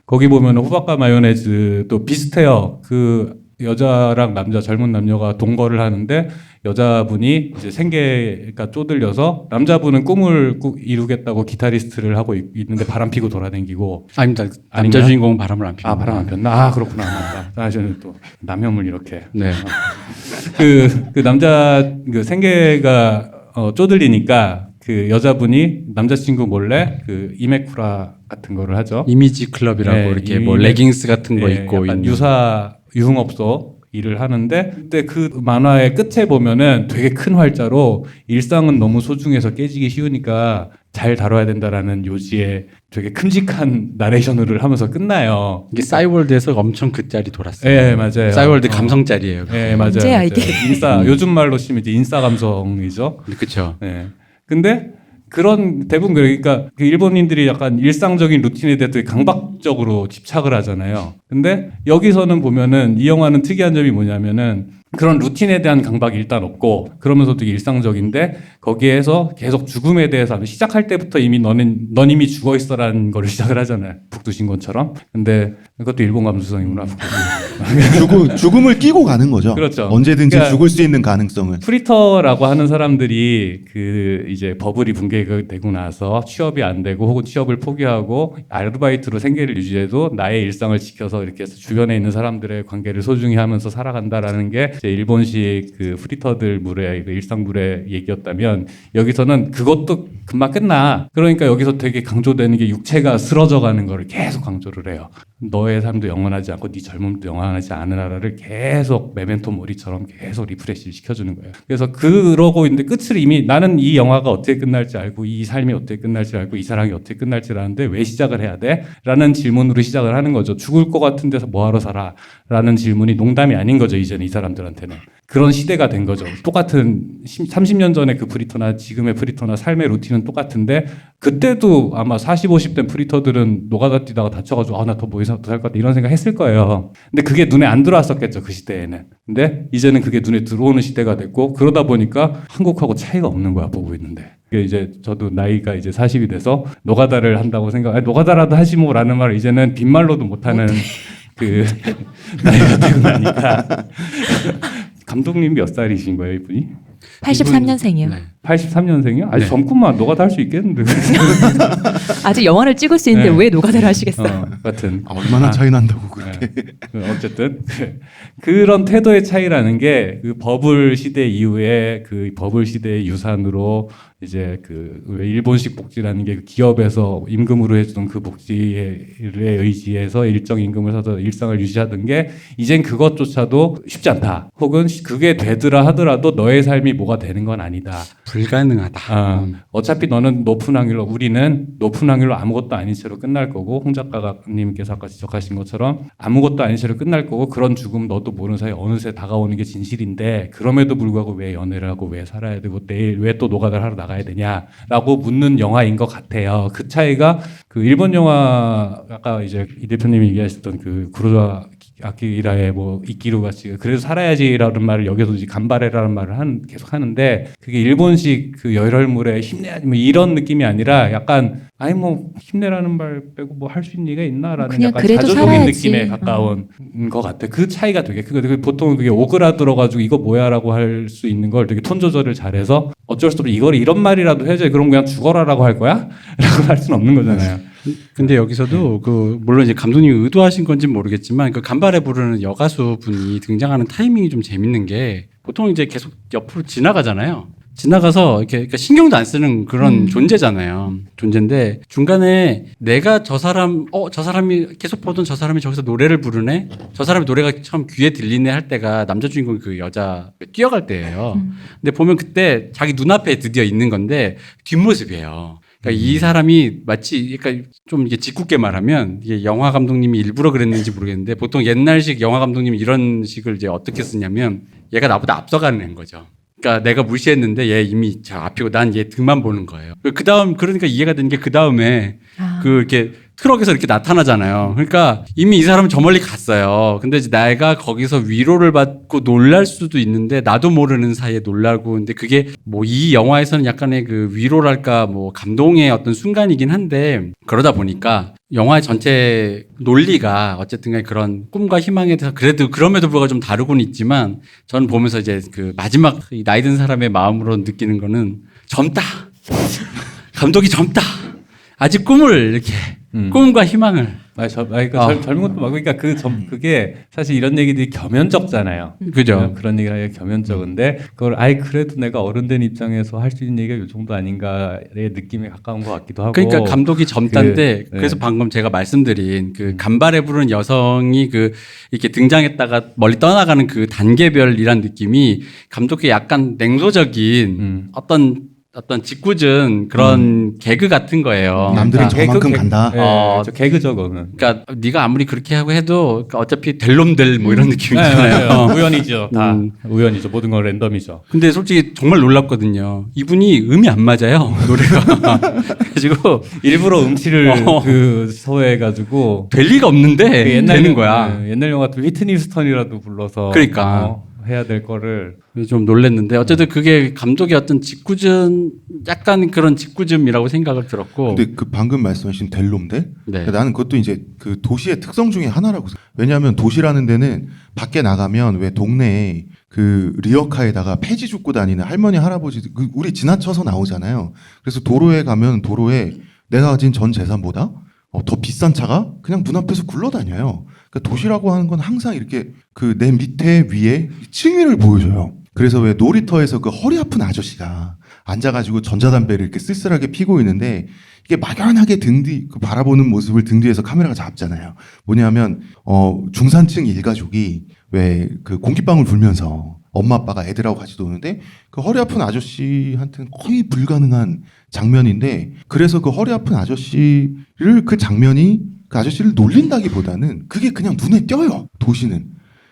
거기 보면 호박과 마요네즈도 비슷해요. 그 여자랑 젊은 남녀가 동거를 하는데 여자분이 이제 생계가 쪼들려서 남자분은 꿈을 이루겠다고 기타리스트를 하고 있는데 바람 피고 돌아다니고. 아닙니다. 남자 아닌가요? 주인공은 바람을 안 피고. 바람 안 폈나? 그렇구나. 저는 또 남혐을 이렇게. 네. 그 남자 그 생계가 쪼들리니까 그 여자분이 남자친구 몰래 그 이메쿠라 같은 거를 하죠. 이미지 클럽이라고 네, 이렇게 뭐 레깅스 같은 거 입고 약간 있는. 유흥업소 일을 하는데 그때 그 만화의 끝에 보면은 되게 큰 활자로 일상은 너무 소중해서 깨지기 쉬우니까 잘 다뤄야 된다라는 요지의 되게 큼직한 나레이션을 하면서 끝나요. 이게 싸이월드에서 엄청 그 짤이 돌았어요. 네, 맞아요. 싸이월드 감성 짤이에요. 네, 맞아요. 언제 아이디? 요즘 말로 치면 이제 인싸 감성이죠. 그렇죠. 네. 근데 그런 대부분 그러니까 그 일본인들이 약간 일상적인 루틴에 대해 되게 강박적으로 집착을 하잖아요. 근데 여기서는 보면은 이 영화는 특이한 점이 뭐냐면은 그런 루틴에 대한 강박이 일단 없고 그러면서 되게 일상적인데 거기에서 계속 죽음에 대해서 시작할 때부터 이미 넌 이미 죽어 있어라는 거를 시작을 하잖아요. 북두신곤처럼. 근데 그것도 일본 감수성이구나. 북두신곤. 죽음을 끼고 가는 거죠. 그렇죠. 언제든지 그러니까 죽을 수 있는 가능성을. 프리터라고 하는 사람들이 그 이제 버블이 붕괴되고 나서 취업이 안 되고 혹은 취업을 포기하고 아르바이트로 생계를 유지해도 나의 일상을 지켜서 이렇게 해서 주변에 있는 사람들의 관계를 소중히 하면서 살아간다라는 게 이제 일본식 그 프리터들 물의 그 일상 물의 얘기였다면 여기서는 그것도 금방 끝나. 그러니까 여기서 되게 강조되는 게 육체가 쓰러져 가는 거를 계속 강조를 해요. 너의 삶도 영원하지 않고 네 젊음도 영원하지 않으라를 계속 메멘토 모리처럼 계속 리프레시를 시켜주는 거예요. 그래서 그러고 있는데 끝을 이미 나는 이 영화가 어떻게 끝날지 알고 이 삶이 어떻게 끝날지 알고 이 사랑이 어떻게 끝날지 아는데 왜 시작을 해야 돼? 라는 질문으로 시작을 하는 거죠. 죽을 것 같은 데서 뭐하러 살아? 라는 질문이 농담이 아닌 거죠. 이제는 이 사람들한테는. 그런 시대가 된 거죠. 똑같은 30년 전에 그 프리터나 지금의 프리터나 삶의 루틴은 똑같은데 그때도 아마 40, 50대 프리터들은 노가다 뛰다가 다쳐가지고 나 더 뭐 이상 더 살 것 같다 이런 생각 했을 거예요. 근데 그게 눈에 안 들어왔었겠죠. 그 시대에는. 근데 이제는 그게 눈에 들어오는 시대가 됐고 그러다 보니까 한국하고 차이가 없는 거야 보고 있는데. 그게 이제 저도 나이가 이제 40이 돼서 노가다를 한다고 노가다라도 하지 뭐라는 말을 이제는 빈말로도 못하는 그 나이가 되고 나니까. 감독님 몇 살이신 거예요, 이분이? 83년생이요. 네. 83년생이요? 아직 네. 젊구만. 노가다 할 수 있겠는데. 아직 영화를 찍을 수 있는데 네. 왜 노가다를 하시겠어요? 같은. 얼마나 차이 난다고 그렇게. 어쨌든 그런 태도의 차이라는 게 그 버블 시대 이후에 그 버블 시대의 유산으로 이제 그 일본식 복지라는 게 기업에서 임금으로 해주던 그 복지에 의지해서 일정 임금을 사서 일상을 유지하던 게 이젠 그것조차도 쉽지 않다. 혹은 그게 되더라 하더라도 너의 삶이 뭐가 되는 건 아니다. 불가능하다. 어차피 너는 높은 확률로 우리는 높은 확률로 아무것도 아닌 채로 끝날 거고 홍 작가님께서 아까 지적하신 것처럼 아무것도 아닌 채로 끝날 거고 그런 죽음 너도 모르는 사이에 어느새 다가오는 게 진실인데 그럼에도 불구하고 왜 연애를 하고 왜 살아야 되고 내일 왜 또 노가다를 하러 나가야 되냐라고 묻는 영화인 것 같아요. 그 차이가 그 일본 영화 아까 이제 이 대표님이 얘기하셨던 그 구로사 아키라의 뭐 이끼루 같이 그래도 살아야지라는 말을 여기서 이제 간바레라는 말을 계속 하는데 그게 일본식 그 열혈물에 힘내야지 뭐 이런 느낌이 아니라 약간 아니 뭐 힘내라는 말 빼고 뭐 할 수 있는 얘기가 있나라는 그냥 약간 그래도 자조적인 살아야지. 느낌에 가까운 것 같아. 그 차이가 되게 크거든. 보통 그게 오그라들어가지고 이거 뭐야라고 할 수 있는 걸 되게 톤 조절을 잘해서 어쩔 수 없이 이걸 이런 말이라도 해야지. 그럼 그냥 죽어라라고 할 거야? 라고 할 수는 없는 거잖아요. 근데 여기서도 그 물론 이제 감독님이 의도하신 건지는 모르겠지만 그 간발에 부르는 여가수 분이 등장하는 타이밍이 좀 재밌는 게 보통 이제 계속 옆으로 지나가잖아요. 지나가서 이렇게 그러니까 신경도 안 쓰는 그런 존재잖아요. 존재인데 중간에 내가 저 사람이 계속 보던 저 사람이 저기서 노래를 부르네. 저 사람의 노래가 처음 귀에 들리네 할 때가 남자 주인공 그 여자 뛰어갈 때예요. 근데 보면 그때 자기 눈앞에 드디어 있는 건데 뒷모습이에요. 그러니까 이 사람이 마치 그러니까 좀 이게 짓궂게 말하면 이게 영화 감독님이 일부러 그랬는지 모르겠는데 보통 옛날식 영화 감독님이 이런 식을 이제 어떻게 쓰냐면 얘가 나보다 앞서가는 애인 거죠. 그러니까 내가 무시했는데 얘 이미 저 앞이고 난 얘 등만 보는 거예요. 그다음 그러니까 이해가 되는 게 그다음에 그 이렇게 트럭에서 이렇게 나타나잖아요. 그러니까 이미 이 사람은 저 멀리 갔어요. 근데 이제 내가 거기서 위로를 받고 놀랄 수도 있는데 나도 모르는 사이에 놀라고 근데 그게 뭐 이 영화에서는 약간의 그 위로랄까 뭐 감동의 어떤 순간이긴 한데 그러다 보니까 영화의 전체 논리가 어쨌든 간에 그런 꿈과 희망에 대해서 그래도 그럼에도 불구하고 좀 다르고는 있지만 저는 보면서 이제 그 마지막 이 나이 든 사람의 마음으로 느끼는 거는 젊다. 감독이 젊다. 아직 꿈을 이렇게 꿈과 희망을 그러니까 젊은 것도 막 그러니까 그게 사실 이런 얘기들이 겸연쩍잖아요. 그죠. 그런 얘기를 하기가 겸연쩍은데 그걸 그래도 내가 어른 된 입장에서 할 수 있는 얘기가 이 정도 아닌가의 느낌에 가까운 것 같기도 하고. 그러니까 감독이 젊다인데 그래서 네. 방금 제가 말씀드린 그 간발에 부르는 여성이 그 이렇게 등장했다가 멀리 떠나가는 그 단계별이란 느낌이 감독의 약간 냉소적인 어떤 짓궂은 그런 개그 같은 거예요. 남들은 그러니까 저만큼 간다. 저 개그죠, 그거는. 그러니까 네가 아무리 그렇게 하고 해도 어차피 될 놈들 뭐 이런 느낌이잖아요. 우연이죠. 다 우연이죠. 모든 건 랜덤이죠. 근데 솔직히 정말 놀랍거든요. 이분이 음이 안 맞아요. 노래가. 그래가지고 일부러 음치를 그 소외해가지고 될 리가 없는데 그 되는 거야. 옛날 영화 휘트니 휴스턴이라도 불러서 그러니까. 해야 될 거를 좀 놀랬는데 어쨌든 그게 감독의 어떤 짓궂은 약간 그런 짓궂음이라고 생각을 들었고. 근데 그 방금 말씀하신 델롬데 네. 나는 그것도 이제 그 도시의 특성 중에 하나라고 왜냐하면 도시라는 데는 밖에 나가면 왜 동네에 그 리어카에다가 폐지 줍고 다니는 할머니 할아버지 우리 지나쳐서 나오잖아요. 그래서 도로에 가면 도로에 내가 가진 전 재산보다 더 비싼 차가 그냥 눈앞에서 굴러다녀요. 그러니까 도시라고 하는 건 항상 이렇게 그 내 밑에 위에 층위를 보여줘요. 그래서 왜 놀이터에서 그 허리 아픈 아저씨가 앉아가지고 전자담배를 이렇게 쓸쓸하게 피고 있는데 이게 막연하게 등 뒤 그 바라보는 모습을 등 뒤에서 카메라가 잡잖아요. 뭐냐면 중산층 일가족이 왜 그 공기방울 불면서 엄마 아빠가 애들하고 같이 노는데 그 허리 아픈 아저씨한테는 거의 불가능한 장면인데 그래서 그 허리 아픈 아저씨를 그 장면이 그 아저씨를 놀린다기보다는 그게 그냥 눈에 띄어요.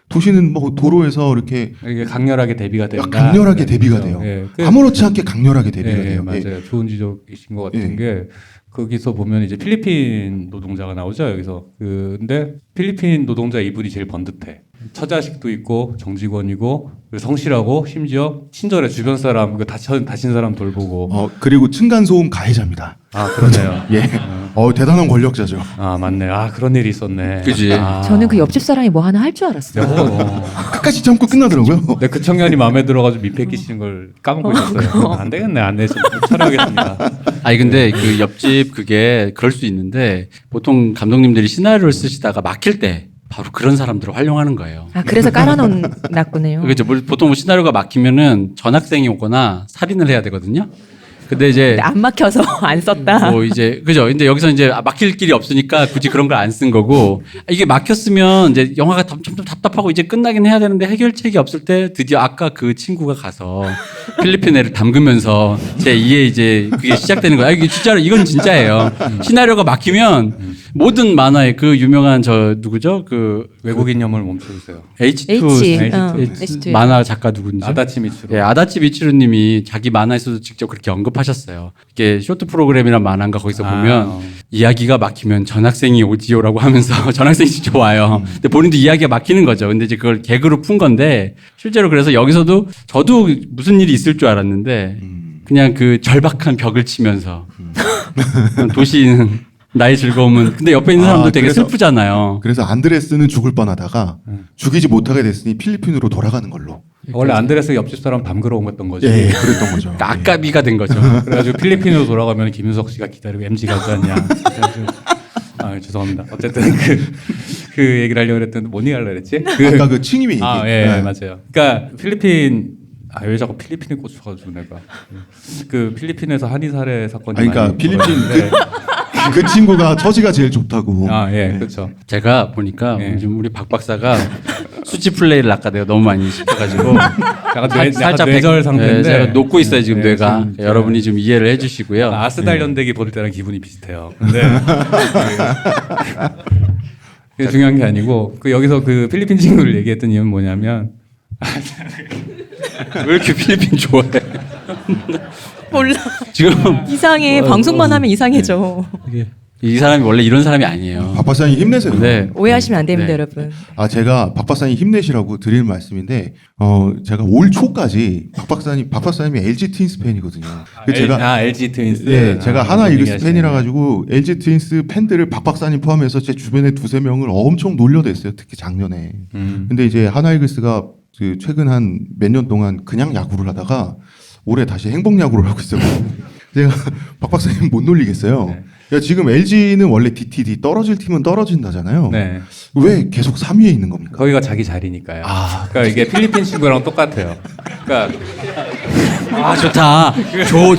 도시는 뭐 도로에서 이렇게 이게 강렬하게 대비가 된다. 강렬하게 대비가 돼요. 예. 아무렇지 않게 강렬하게 대비가 돼요. 맞아요. 예. 좋은 지적이신 것 같은 예. 게 거기서 보면 이제 필리핀 노동자가 나오죠. 여기서 근데 필리핀 노동자 이분이 제일 번듯해. 처자식도 있고 정직원이고 그리고 성실하고 심지어 친절해. 주변 사람 다친 사람 돌보고. 그리고 층간소음 가해자입니다. 아 그러네요. 예. 대단한 권력자죠. 아 맞네. 아 그런 일이 있었네. 그지. 저는 그 옆집 사람이 뭐 하나 할 줄 알았어요. 끝까지 참고 끝나더라고요. 근데 그 청년이 마음에 들어가지고 민폐 끼치는 걸 까먹고 있었어요. 안 되겠네. 안 내서 촬영하겠습니다. 아니 근데 그 옆집 그게 그럴 수 있는데 보통 감독님들이 시나리오를 쓰시다가 막힐 때 바로 그런 사람들을 활용하는 거예요. 아 그래서 깔아놨군요. 그죠. 보통 시나리오가 막히면은 전학생이 오거나 살인을 해야 되거든요. 근데 이제 근데 안 막혀서 안 썼다. 뭐 이제 그죠. 근데 여기서 이제 막힐 길이 없으니까 굳이 그런 걸 안 쓴 거고 이게 막혔으면 이제 영화가 점점 답답하고 이제 끝나긴 해야 되는데 해결책이 없을 때 드디어 아까 그 친구가 가서 필리핀 애를 담그면서 제 2의 이제 그게 시작되는 거야. 이게 진짜로 이건 진짜예요. 시나리오가 막히면 모든 만화의 그 유명한 저 누구죠? 그 외국인 염을 멈춰주세요. H2. 만화 작가 누군지 아다치 미츠루. 예, 아다치 미츠루님이 자기 만화에서도 직접 그렇게 언급하셨어요. 이게 쇼트 프로그램이란 만화인가 거기서 보면 이야기가 막히면 전학생이 오지요라고 하면서 전학생이 직접 와요. 근데 본인도 이야기가 막히는 거죠. 근데 이제 그걸 개그로 푼 건데 실제로 그래서 여기서도 저도 무슨 일이 있을 줄 알았는데 그냥 그 절박한 벽을 치면서 도시는 나의 즐거움은 근데 옆에 있는 사람도 되게 슬프잖아요. 그래서 안드레스는 죽을 뻔하다가 죽이지 못하게 됐으니 필리핀으로 돌아가는 걸로. 원래 안드레스 옆집 사람 담그러 온 거던 거지. 예, 그랬던 거죠. 그러니까 아까비가 된 거죠. 그래가지고 필리핀으로 돌아가면 김윤석 씨가 기다리고 MG 가지 않냐. 아 죄송합니다. 어쨌든 그 얘기를 하려고 했더니 뭔 얘기 하려고 했지? 아까 그 칭임이 얘기. 예, 맞아요. 그러니까 필리핀 왜 자꾸 필리핀에 꽂혀가지고 내가 그 필리핀에서 한의 살해 사건이 그러니까 많이 필리핀 벌어졌는데 그 친구가 처지가 제일 좋다고. 그렇죠. 제가 보니까 예. 요즘 우리 박 박사가 수치 플레이를 아까 내가 너무 많이 시켜가지고 약간 뇌절 상태인데 제가 녹고 있어요 지금 네, 뇌가. 지금 여러분이 좀 이해를 해주시고요. 아스달 연대기 볼 때랑 기분이 비슷해요. 근데 그게 중요한 게 아니고 여기서 그 필리핀 친구를 얘기했던 이유는 뭐냐면 왜 이렇게 필리핀 좋아해? 몰라. 지금 이상해. 방송만 하면 이상해져. 이 사람이 원래 이런 사람이 아니에요. 박 박사님 힘내세요. 네. 오해하시면 안 됩니다, 네. 여러분. 제가 박 박사님 힘내시라고 드리는 말씀인데, 제가 올 초까지 박 박사님이 LG 트윈스 팬이거든요. 제가 LG 트윈스. 예, 제가 하나 그런 이글스 얘기 팬이라 하시네. 가지고 LG 트윈스 팬들을 박 박사님 포함해서 제 주변에 두세 명을 엄청 놀려댔어요. 특히 작년에. 근데 이제 하나 이글스가 그 최근 한 몇 년 동안 그냥 야구를 하다가 올해 다시 행복 야구를 하고 있어요. 제가 박 박사님 못 놀리겠어요. 네. 야, 지금 LG는 원래 DTD 떨어질 팀은 떨어진다잖아요. 네. 왜 계속 3위에 있는 겁니까? 거기가 자기 자리니까요. 그러니까 이게 필리핀 친구랑 똑같아요. 그러니까 아 좋다.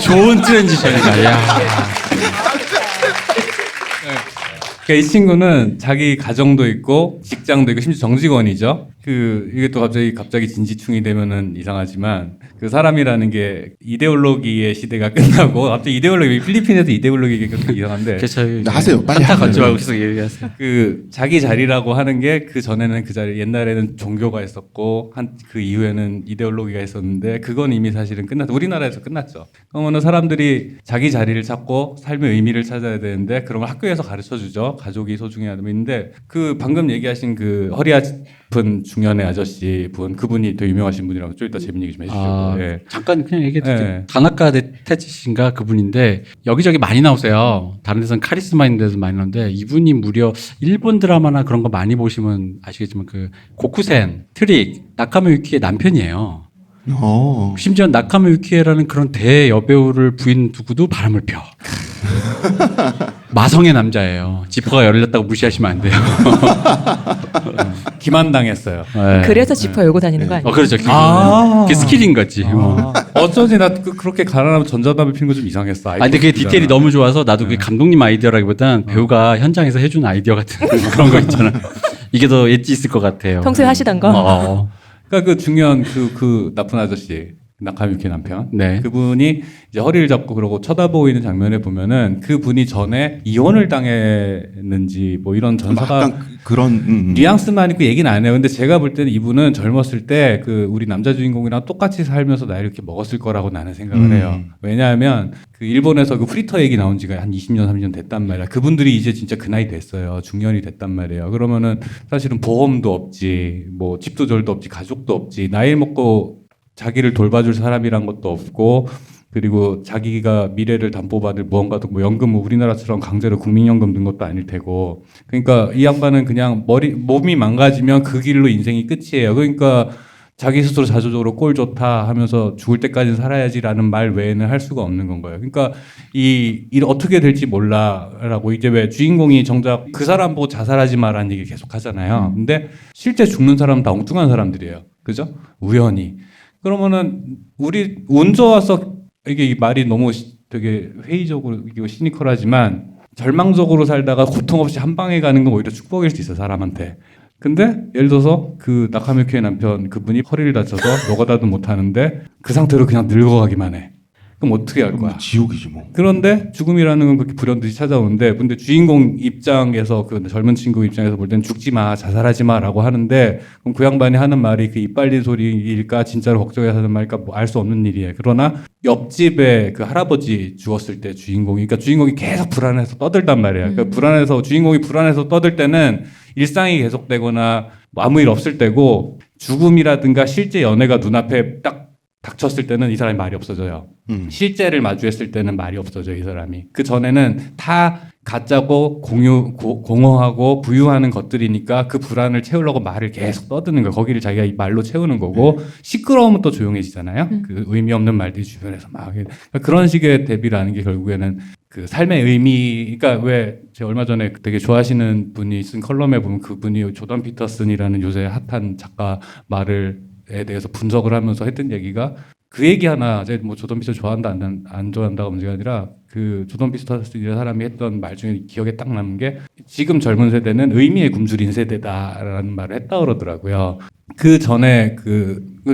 좋은 트랜지션이다. 야. 그러니까 이 친구는 자기 가정도 있고 직장도 있고 심지어 정직원이죠. 이게 또 갑자기 진지충이 되면은 이상하지만 그 사람이라는 게 이데올로기의 시대가 끝나고 갑자기 필리핀에서 이데올로기가 이상한데. 그래서 하세요. 빨리 한타 하세요. 걷지 말고 계속 얘기하세요. 자기 자리라고 하는 게 그 전에는 그 자리 옛날에는 종교가 있었고 그 이후에는 이데올로기가 있었는데 그건 이미 사실은 끝났죠. 우리나라에서 끝났죠. 그러면은 사람들이 자기 자리를 찾고 삶의 의미를 찾아야 되는데 그런 걸 학교에서 가르쳐 주죠. 가족이 소중해야 되는데 그 방금 얘기하신 그 허리 아픈 중년의 아저씨 분 그분이 되게 유명하신 분이라고 좀 이따 재밌는 얘기 좀 해주시죠. 아, 예. 잠깐 그냥 얘기해도 네. 다나카 테츠신가 그분인데 여기저기 많이 나오세요. 다른 데서는 카리스마 있는 데서 많이 나오는데 이분이 무려 일본 드라마나 그런 거 많이 보시면 아시겠지만 그 고쿠센, 트릭, 나카무 유키의 남편이에요. 심지어 나카무 유키에라는 그런 대여배우를 부인 두고도 바람을 펴. 마성의 남자예요. 지퍼가 열렸다고 무시하시면 안 돼요. 기만당했어요. 네. 그래서 지퍼 열고 다니는 거 아니에요? 그렇죠. 아. 그게 스킬인 거지. 어쩌지 나 그렇게 가난하면 전자담배 피는 거 좀 이상했어. 근데 그게 디테일이 너무 좋아서 나도 그게 감독님 아이디어라기보단 배우가 현장에서 해준 아이디어 같은 그런 거 있잖아. 이게 더 엣지 있을 것 같아요. 평소에 하시던 거? 그러니까 그 중요한 그 나쁜 아저씨 나카유키 남편 네. 그분이 이제 허리를 잡고 그러고 쳐다보고 있는 장면에 보면은 그 분이 전에 이혼을 당했는지 뭐 이런 전사가 약간 그런 뉘앙스만 있고 얘기는 안 해요. 근데 제가 볼 때는 이분은 젊었을 때 그 우리 남자 주인공이랑 똑같이 살면서 나이를 이렇게 먹었을 거라고 나는 생각을 해요. 왜냐하면 그 일본에서 그 프리터 얘기 나온 지가 한 20년, 30년 됐단 말이야. 그분들이 이제 진짜 그 나이 됐어요. 중년이 됐단 말이에요. 그러면은 사실은 보험도 없지, 뭐 집도 절도 없지, 가족도 없지, 나이 먹고 자기를 돌봐줄 사람이란 것도 없고, 그리고 자기가 미래를 담보받을 무언가도 뭐 연금, 뭐 우리나라처럼 강제로 국민연금 든 것도 아닐 테고, 그러니까 이 양반은 그냥 몸이 망가지면 그 길로 인생이 끝이에요. 그러니까 자기 스스로 자조적으로 꼴 좋다 하면서 죽을 때까지는 살아야지라는 말 외에는 할 수가 없는 건 거예요. 그러니까 이 일 어떻게 될지 몰라라고 이제 왜 주인공이 정작 그 사람 보고 자살하지 마라는 얘기 계속 하잖아요. 근데 실제 죽는 사람은 다 엉뚱한 사람들이에요. 그죠? 우연히. 그러면은 우리 운 좋아서 이게 이 말이 너무 되게 회의적으로 시니컬하지만 절망적으로 살다가 고통 없이 한 방에 가는 건 오히려 축복일 수 있어 사람한테. 근데 예를 들어서 그 나카미키의 남편 그분이 허리를 다쳐서 노가다도 못 하는데 그 상태로 그냥 늙어가기만 해. 그럼 어떻게 할 거야? 지옥이지 뭐. 그런데 죽음이라는 건 그렇게 불현듯이 찾아오는데, 근데 주인공 입장에서 그 젊은 친구 입장에서 볼 땐 죽지 마, 자살하지 마라고 하는데, 그럼 그 양반이 하는 말이 그 이빨린 소리일까, 진짜로 걱정해서 하는 말일까, 뭐 알 수 없는 일이에요. 그러나 옆집에 그 할아버지 죽었을 때 주인공이, 그러니까 주인공이 계속 불안해서 떠들단 말이에요. 그러니까 불안해서 주인공이 불안해서 떠들 때는 일상이 계속되거나 뭐 아무 일 없을 때고, 죽음이라든가 실제 연애가 눈앞에 딱 닥쳤을 때는 이 사람이 말이 없어져요. 실제를 마주했을 때는 말이 없어져요, 이 사람이. 그 전에는 다 가짜고 공허하고 부유하는 것들이니까 그 불안을 채우려고 말을 계속 떠드는 거예요. 거기를 자기가 이 말로 채우는 거고, 시끄러우면 또 조용해지잖아요. 그 의미 없는 말들이 주변에서 막. 그러니까 그런 식의 대비라는 게 결국에는 그 삶의 의미, 그러니까 왜 제가 얼마 전에 되게 좋아하시는 분이 쓴 컬럼에 보면 그분이 조던 피터슨이라는 요새 핫한 작가 말에 대해서 분석을 하면서 했던 얘기가 그 얘기 하나, 제가 뭐 조던 피터 좋아한다 안 좋아한다가 문제가 아니라 그 조던 피터슨이라는 사람이 했던 말 중에 기억에 딱 남는 게 지금 젊은 세대는 의미에 굶주린 세대다라는 말을 했다 그러더라고요. 그 전에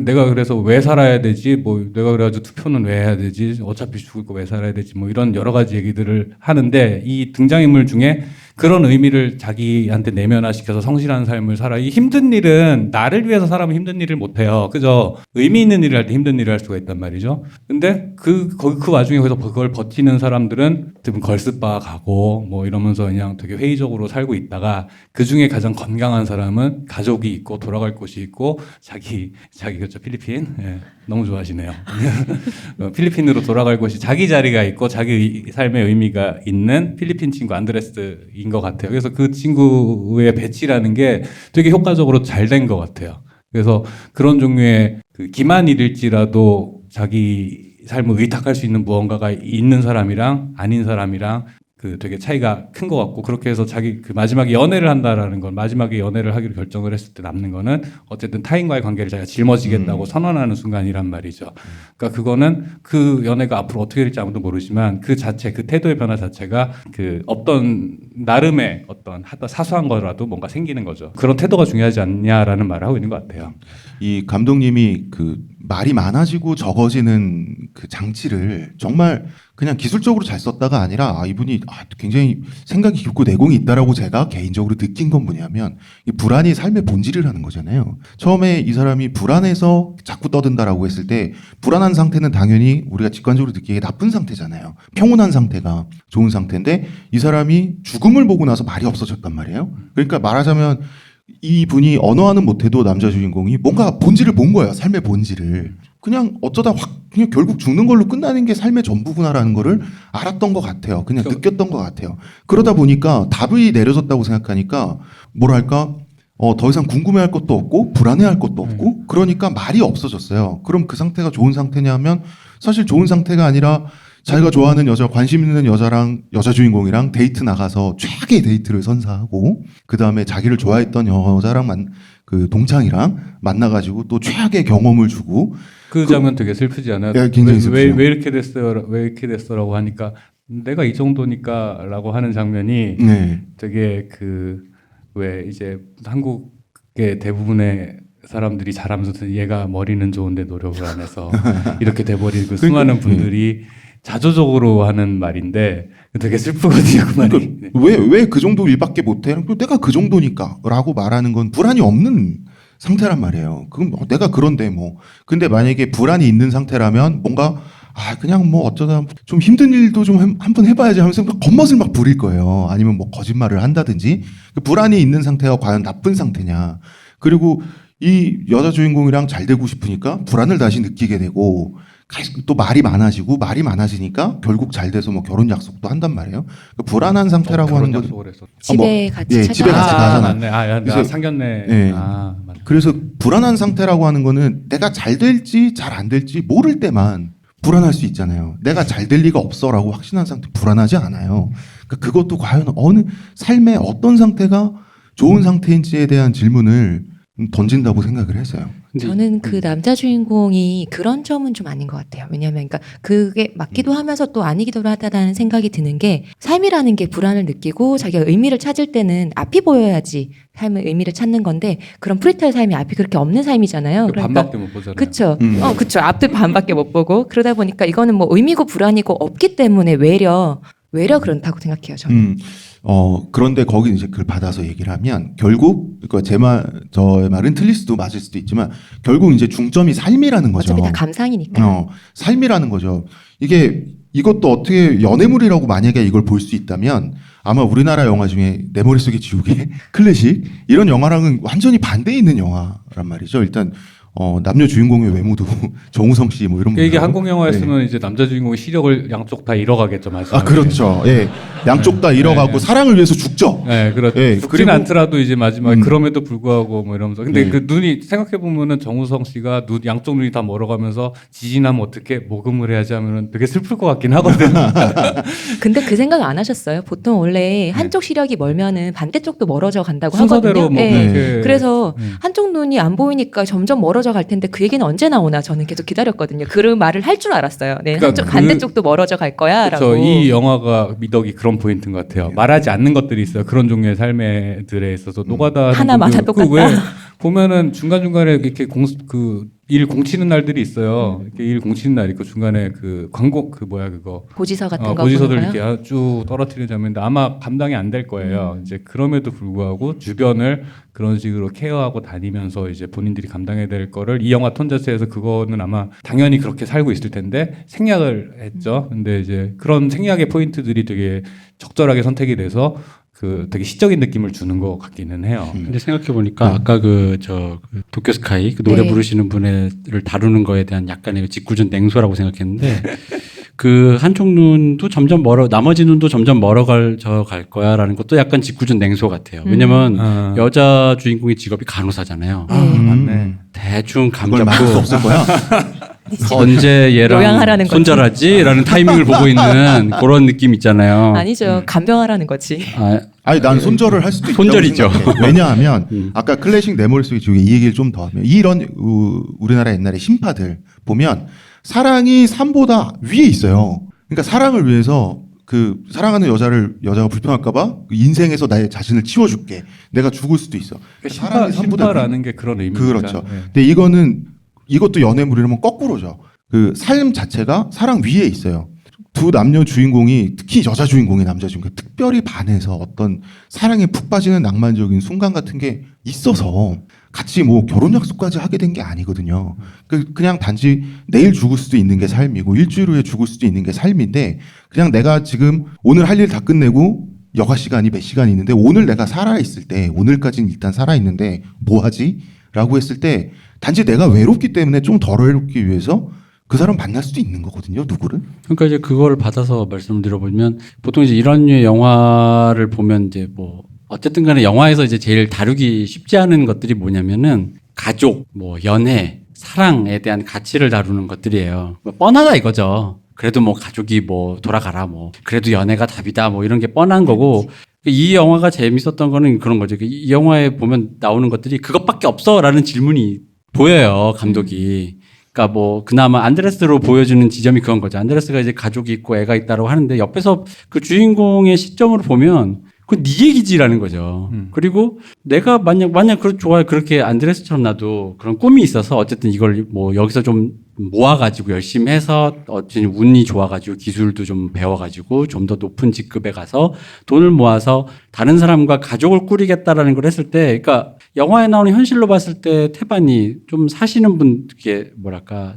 내가 그래서 왜 살아야 되지? 뭐 내가 그래가지고 투표는 왜 해야 되지? 어차피 죽을 거 왜 살아야 되지? 뭐 이런 여러 가지 얘기들을 하는데, 이 등장인물 중에 그런 의미를 자기한테 내면화시켜서 성실한 삶을 살아. 이 힘든 일은 나를 위해서 사람은 힘든 일을 못 해요. 그죠? 의미 있는 일을 할 때 힘든 일을 할 수가 있단 말이죠. 근데 그 와중에 거기서 그걸 버티는 사람들은 대부분 걸스바 가고 뭐 이러면서 그냥 되게 회의적으로 살고 있다가, 그 중에 가장 건강한 사람은 가족이 있고 돌아갈 곳이 있고 자기 그렇죠, 필리핀. 예, 너무 좋아하시네요. 필리핀으로 돌아갈 곳이 자기 자리가 있고 자기 삶의 의미가 있는 필리핀 친구 안드레스인 것 같아요. 그래서 그 친구의 배치라는 게 되게 효과적으로 잘 된 것 같아요. 그래서 그런 종류의 그 기만일일지라도 자기 삶을 의탁할 수 있는 무언가가 있는 사람이랑 아닌 사람이랑 그 되게 차이가 큰 것 같고, 그렇게 해서 자기 그 마지막에 연애를 한다라는 건, 마지막에 연애를 하기로 결정을 했을 때 남는 거는 어쨌든 타인과의 관계를 자기가 짊어지겠다고 선언하는 순간이란 말이죠. 그러니까 그거는 그 연애가 앞으로 어떻게 될지 아무도 모르지만 그 자체, 그 태도의 변화 자체가 그 어떤 나름의 어떤 사소한 거라도 뭔가 생기는 거죠. 그런 태도가 중요하지 않냐라는 말을 하고 있는 것 같아요. 이 감독님이 그 말이 많아지고 적어지는 그 장치를 정말 그냥 기술적으로 잘 썼다가 아니라 이분이 굉장히 생각이 깊고 내공이 있다라고 제가 개인적으로 느낀 건 뭐냐면, 이 불안이 삶의 본질이라는 거잖아요. 처음에 이 사람이 불안해서 자꾸 떠든다라고 했을 때, 불안한 상태는 당연히 우리가 직관적으로 느끼기에 나쁜 상태잖아요. 평온한 상태가 좋은 상태인데 이 사람이 죽음을 보고 나서 말이 없어졌단 말이에요. 그러니까 말하자면 이 분이 언어하는 못해도 남자 주인공이 뭔가 본질을 본 거예요. 삶의 본질을. 그냥 어쩌다 확 그냥 결국 죽는 걸로 끝나는 게 삶의 전부구나라는 거를 알았던 것 같아요. 그냥 느꼈던 것 같아요. 그러다 보니까 답이 내려졌다고 생각하니까 뭐랄까 더 이상 궁금해할 것도 없고 불안해할 것도 없고 그러니까 말이 없어졌어요. 그럼 그 상태가 좋은 상태냐면 사실 좋은 상태가 아니라 자기가 좋아하는 여자, 관심 있는 여자 주인공이랑 데이트 나가서 최악의 데이트를 선사하고 그 다음에 자기를 좋아했던 여자랑 그 동창이랑 만나가지고 또 최악의 경험을 주고 그 장면 되게 슬프지 않아요? 예, 굉장히 왜 슬프죠. 이렇게 됐어요? 왜 이렇게 됐어라고 하니까 내가 이 정도니까라고 하는 장면이 네. 되게 그 왜 이제 한국의 대부분의 사람들이 잘하면서 얘가 머리는 좋은데 노력을 안 해서 이렇게 돼버린 그 수많은 분들이 자조적으로 하는 말인데 되게 슬프거든요 그 말이. 네. 왜 그 정도 일밖에 못해? 내가 그 정도니까라고 말하는 건 불안이 없는 상태란 말이에요. 그럼 내가 그런데 뭐. 근데 만약에 불안이 있는 상태라면 뭔가 그냥 뭐 어쩌다 좀 힘든 일도 좀 한번 해봐야지 하면서 막 겉멋을 막 부릴 거예요. 아니면 뭐 거짓말을 한다든지. 그 불안이 있는 상태가 과연 나쁜 상태냐. 그리고 이 여자 주인공이랑 잘 되고 싶으니까 불안을 다시 느끼게 되고 또 말이 많아지니까 결국 잘 돼서 뭐 결혼 약속도 한단 말이에요. 그 불안한 상태라고 하는 건 약속을 했어. 집에 같이 찾아. 집에 같이 가잖아. 맞네. 그래서- 상견례. 네. 맞네. 그래서 불안한 상태라고 하는 거는 내가 잘 될지 잘 안 될지 모를 때만 불안할 수 있잖아요. 내가 잘 될 리가 없어라고 확신한 상태 불안하지 않아요. 그러니까 그것도 과연 어느 삶의 어떤 상태가 좋은 상태인지에 대한 질문을 던진다고 생각을 했어요. 근데 저는 그 남자 주인공이 그런 점은 좀 아닌 것 같아요. 왜냐하면 그러니까 그게 맞기도 하면서 또 아니기도 하다는 생각이 드는 게 삶이라는 게 불안을 느끼고 자기가 의미를 찾을 때는 앞이 보여야지 삶의 의미를 찾는 건데 그런 프리탈 삶이 앞이 그렇게 없는 삶이잖아요. 반밖에 못 보잖아요. 그쵸. 음. 그쵸. 앞들 반밖에 못 보고 그러다 보니까 이거는 뭐 의미고 불안이고 없기 때문에 외려 그렇다고 생각해요. 저는. 그런데 거기 이제 그걸 받아서 얘기를 하면 결국 그러니까 저의 말은 틀릴 수도 맞을 수도 있지만 결국 이제 중점이 삶이라는 거죠. 어차피 다 감상이니까. 삶이라는 거죠. 이것도 어떻게 연애물이라고 만약에 이걸 볼 수 있다면 아마 우리나라 영화 중에 내 머릿속의 지우개, 클래식 이런 영화랑은 완전히 반대에 있는 영화란 말이죠. 일단 남녀 주인공의 외모도 정우성 씨 뭐 이런 이게 분들하고. 한국 영화였으면 이제 남자 주인공이 시력을 양쪽 다 잃어가겠죠, 말씀. 그렇죠. 예. 양쪽 다 잃어가고 사랑을 위해서 죽죠. 네, 그렇죠. 예, 죽진 그리고- 않더라도 이제 마지막에 그럼에도 불구하고 뭐 이러면서. 근데 네. 그 눈이 생각해 보면은 정우성 씨가 양쪽 눈이 다 멀어가면서 지진하면 어떻게 모금을 해야지 하면은 되게 슬플 것 같긴 하거든. 근데 그 생각 안 하셨어요? 보통 원래 한쪽 시력이 멀면은 반대쪽도 멀어져 간다고 순서대로 하거든요. 뭐 예. 그렇게. 그래서 한쪽 눈이 안 보이니까 점점 멀어져 갈 텐데 그 얘기는 언제 나오나 저는 계속 기다렸거든요. 그 말을 할 줄 알았어요. 네, 그러니까 한쪽 반대쪽도 멀어져 갈 거야라고. 그렇죠. 이 영화가 미덕이 그런 포인트인 것 같아요. 말하지 않는 것들이 있어요. 그런 종류의 삶들에 있어서 노가다 하나마다 똑같다. 왜 보면은 중간 중간에 이렇게 일 공치는 날들이 있어요. 이렇게 일 공치는 날 있고 중간에 그 광고 그거 고지서 같은 거 고지서들 보는 거요? 이렇게 쭉 떨어뜨리는 장면인데 아마 감당이 안 될 거예요. 이제 그럼에도 불구하고 주변을 그런 식으로 케어하고 다니면서 이제 본인들이 감당해야 될 거를 이 영화 톤 자체에서 그거는 아마 당연히 그렇게 살고 있을 텐데 생략을 했죠. 근데 이제 그런 생략의 포인트들이 되게 적절하게 선택이 돼서 그 되게 시적인 느낌을 주는 것 같기는 해요. 근데 생각해 보니까 아까 그 도쿄 스카이 그 노래 네. 부르시는 분을 다루는 거에 대한 약간의 그 짓궂은 냉소라고 생각했는데 그 한쪽 눈도 점점 나머지 눈도 점점 갈 거야라는 것도 약간 짓궂은 냉소 같아요. 왜냐면 여자 주인공의 직업이 간호사잖아요. 네. 맞네. 대충 감 그걸 막을 수 잡고 없을 거야. 언제 요양하라는 얘랑 거지. 손절하지라는 타이밍을 보고 있는 그런 느낌 있잖아요. 아니죠. 간병하라는 거지. 아니 난 손절을 할 수도 있다고 손절이죠. 생각해. 왜냐하면 아까 클래식 내 머릿속에 지우개 이 얘기를 좀 더 하면 이런 우리나라 옛날에 신파들 보면 사랑이 삶보다 위에 있어요. 그러니까 사랑을 위해서 그 사랑하는 여자가 불평할까봐 인생에서 나의 자신을 치워줄게. 내가 죽을 수도 있어. 그러니까 신파라는 게 그런 의미입니다. 그렇죠. 네. 근데 이것도 연애물이라면 거꾸로죠. 그 삶 자체가 사랑 위에 있어요. 두 남녀 주인공이 특히 여자 주인공이 남자 주인공 특별히 반해서 어떤 사랑에 푹 빠지는 낭만적인 순간 같은 게 있어서 같이 뭐 결혼 약속까지 하게 된 게 아니거든요. 그냥 단지 내일 죽을 수도 있는 게 삶이고 일주일 후에 죽을 수도 있는 게 삶인데 그냥 내가 지금 오늘 할 일 다 끝내고 여가 시간이 몇 시간 있는데 오늘 내가 살아있을 때 오늘까지는 일단 살아있는데 뭐 하지? 라고 했을 때 단지 내가 외롭기 때문에 좀 덜 외롭기 위해서 그 사람 만날 수도 있는 거거든요. 누구를? 그러니까 이제 그걸 받아서 말씀을 드려보면 보통 이제 이런 류의 영화를 보면 이제 뭐 어쨌든 간에 영화에서 이제 제일 다루기 쉽지 않은 것들이 뭐냐면은 가족, 뭐 연애, 사랑에 대한 가치를 다루는 것들이에요. 뭐 뻔하다 이거죠. 그래도 뭐 가족이 뭐 돌아가라 뭐 그래도 연애가 답이다 뭐 이런 게 뻔한 거고 이 영화가 재밌었던 거는 그런 거죠. 이 영화에 보면 나오는 것들이 그것밖에 없어라는 질문이 보여요. 감독이. 그러니까 뭐 그나마 안드레스로 보여주는 지점이 그건 거죠. 안드레스가 이제 가족이 있고 애가 있다고 하는데 옆에서 그 주인공의 시점으로 보면 그건 네 얘기지라는 거죠. 그리고 내가 만약 좋아요. 그렇게 안드레스처럼 나도 그런 꿈이 있어서 어쨌든 이걸 뭐 여기서 좀 모아가지고 열심히 해서 어쨌든 운이 좋아가지고 기술도 좀 배워가지고 좀 더 높은 직급에 가서 돈을 모아서 다른 사람과 가족을 꾸리겠다라는 걸 했을 때, 그러니까 영화에 나오는 현실로 봤을 때 태반이 좀 사시는 분, 이게 뭐랄까,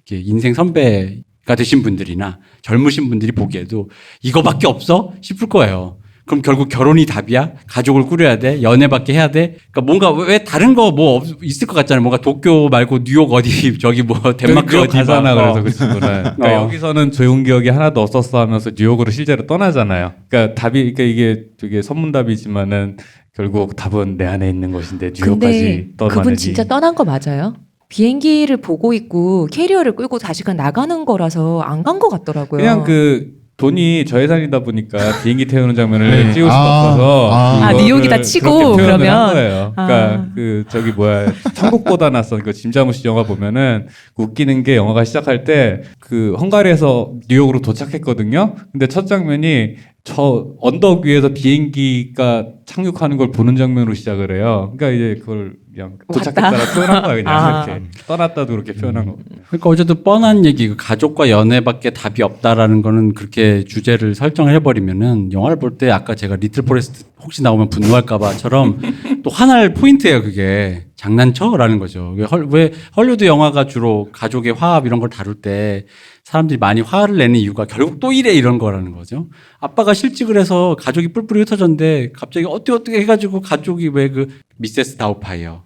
이렇게 인생 선배가 되신 분들이나 젊으신 분들이 보기에도 이거밖에 없어? 싶을 거예요. 그럼 결국 결혼이 답이야? 가족을 꾸려야 돼? 연애밖에 해야 돼? 그러니까 뭔가 왜 다른 거 뭐 있을 것 같잖아요. 뭔가 도쿄 말고 뉴욕 어디 저기 뭐 덴마크 어디 가잖아. 그래서 그 친구는. 그러니까 여기서는 조용 기억이 하나도 없었어 하면서 뉴욕으로 실제로 떠나잖아요. 그러니까 답이 그러니까 이게 되게 선문답이지만은 결국 답은 내 안에 있는 것인데 뉴욕까지 근데 떠나느니. 그분 진짜 떠난 거 맞아요? 비행기를 보고 있고 캐리어를 끌고 다시 나가는 거라서 안 간 것 같더라고요. 그냥 그 돈이 저예산이다 보니까 비행기 태우는 장면을 네. 찍을 수가 없어서 그거를 뉴욕이다 치고 그렇게 표현을 그러면? 한 거예요. 그러니까 그 저기 뭐야 천국보다 낯선 그 짐 자무시 영화 보면은 웃기는 게 영화가 시작할 때 그 헝가리에서 뉴욕으로 도착했거든요. 근데 첫 장면이 저 언덕 위에서 비행기가 착륙하는 걸 보는 장면으로 시작을 해요. 그러니까 이제 그걸 그냥 도착했다라 표현한 거야 그냥 이렇게 떠났다도 그렇게 표현한 거. 그러니까 어쨌든 뻔한 얘기, 그 가족과 연애밖에 답이 없다라는 거는 그렇게 주제를 설정을 해버리면은 영화를 볼 때 아까 제가 리틀 포레스트 혹시 나오면 분노할까봐처럼 또 화날 포인트예요. 그게 장난쳐라는 거죠. 왜 헐리우드 영화가 주로 가족의 화합 이런 걸 다룰 때 사람들이 많이 화를 내는 이유가 결국 또 이래 이런 거라는 거죠. 아빠가 실직을 해서 가족이 뿔뿔이 흩어졌는데 갑자기 어떻게 해가지고 가족이 왜 그 미세스 다우파이어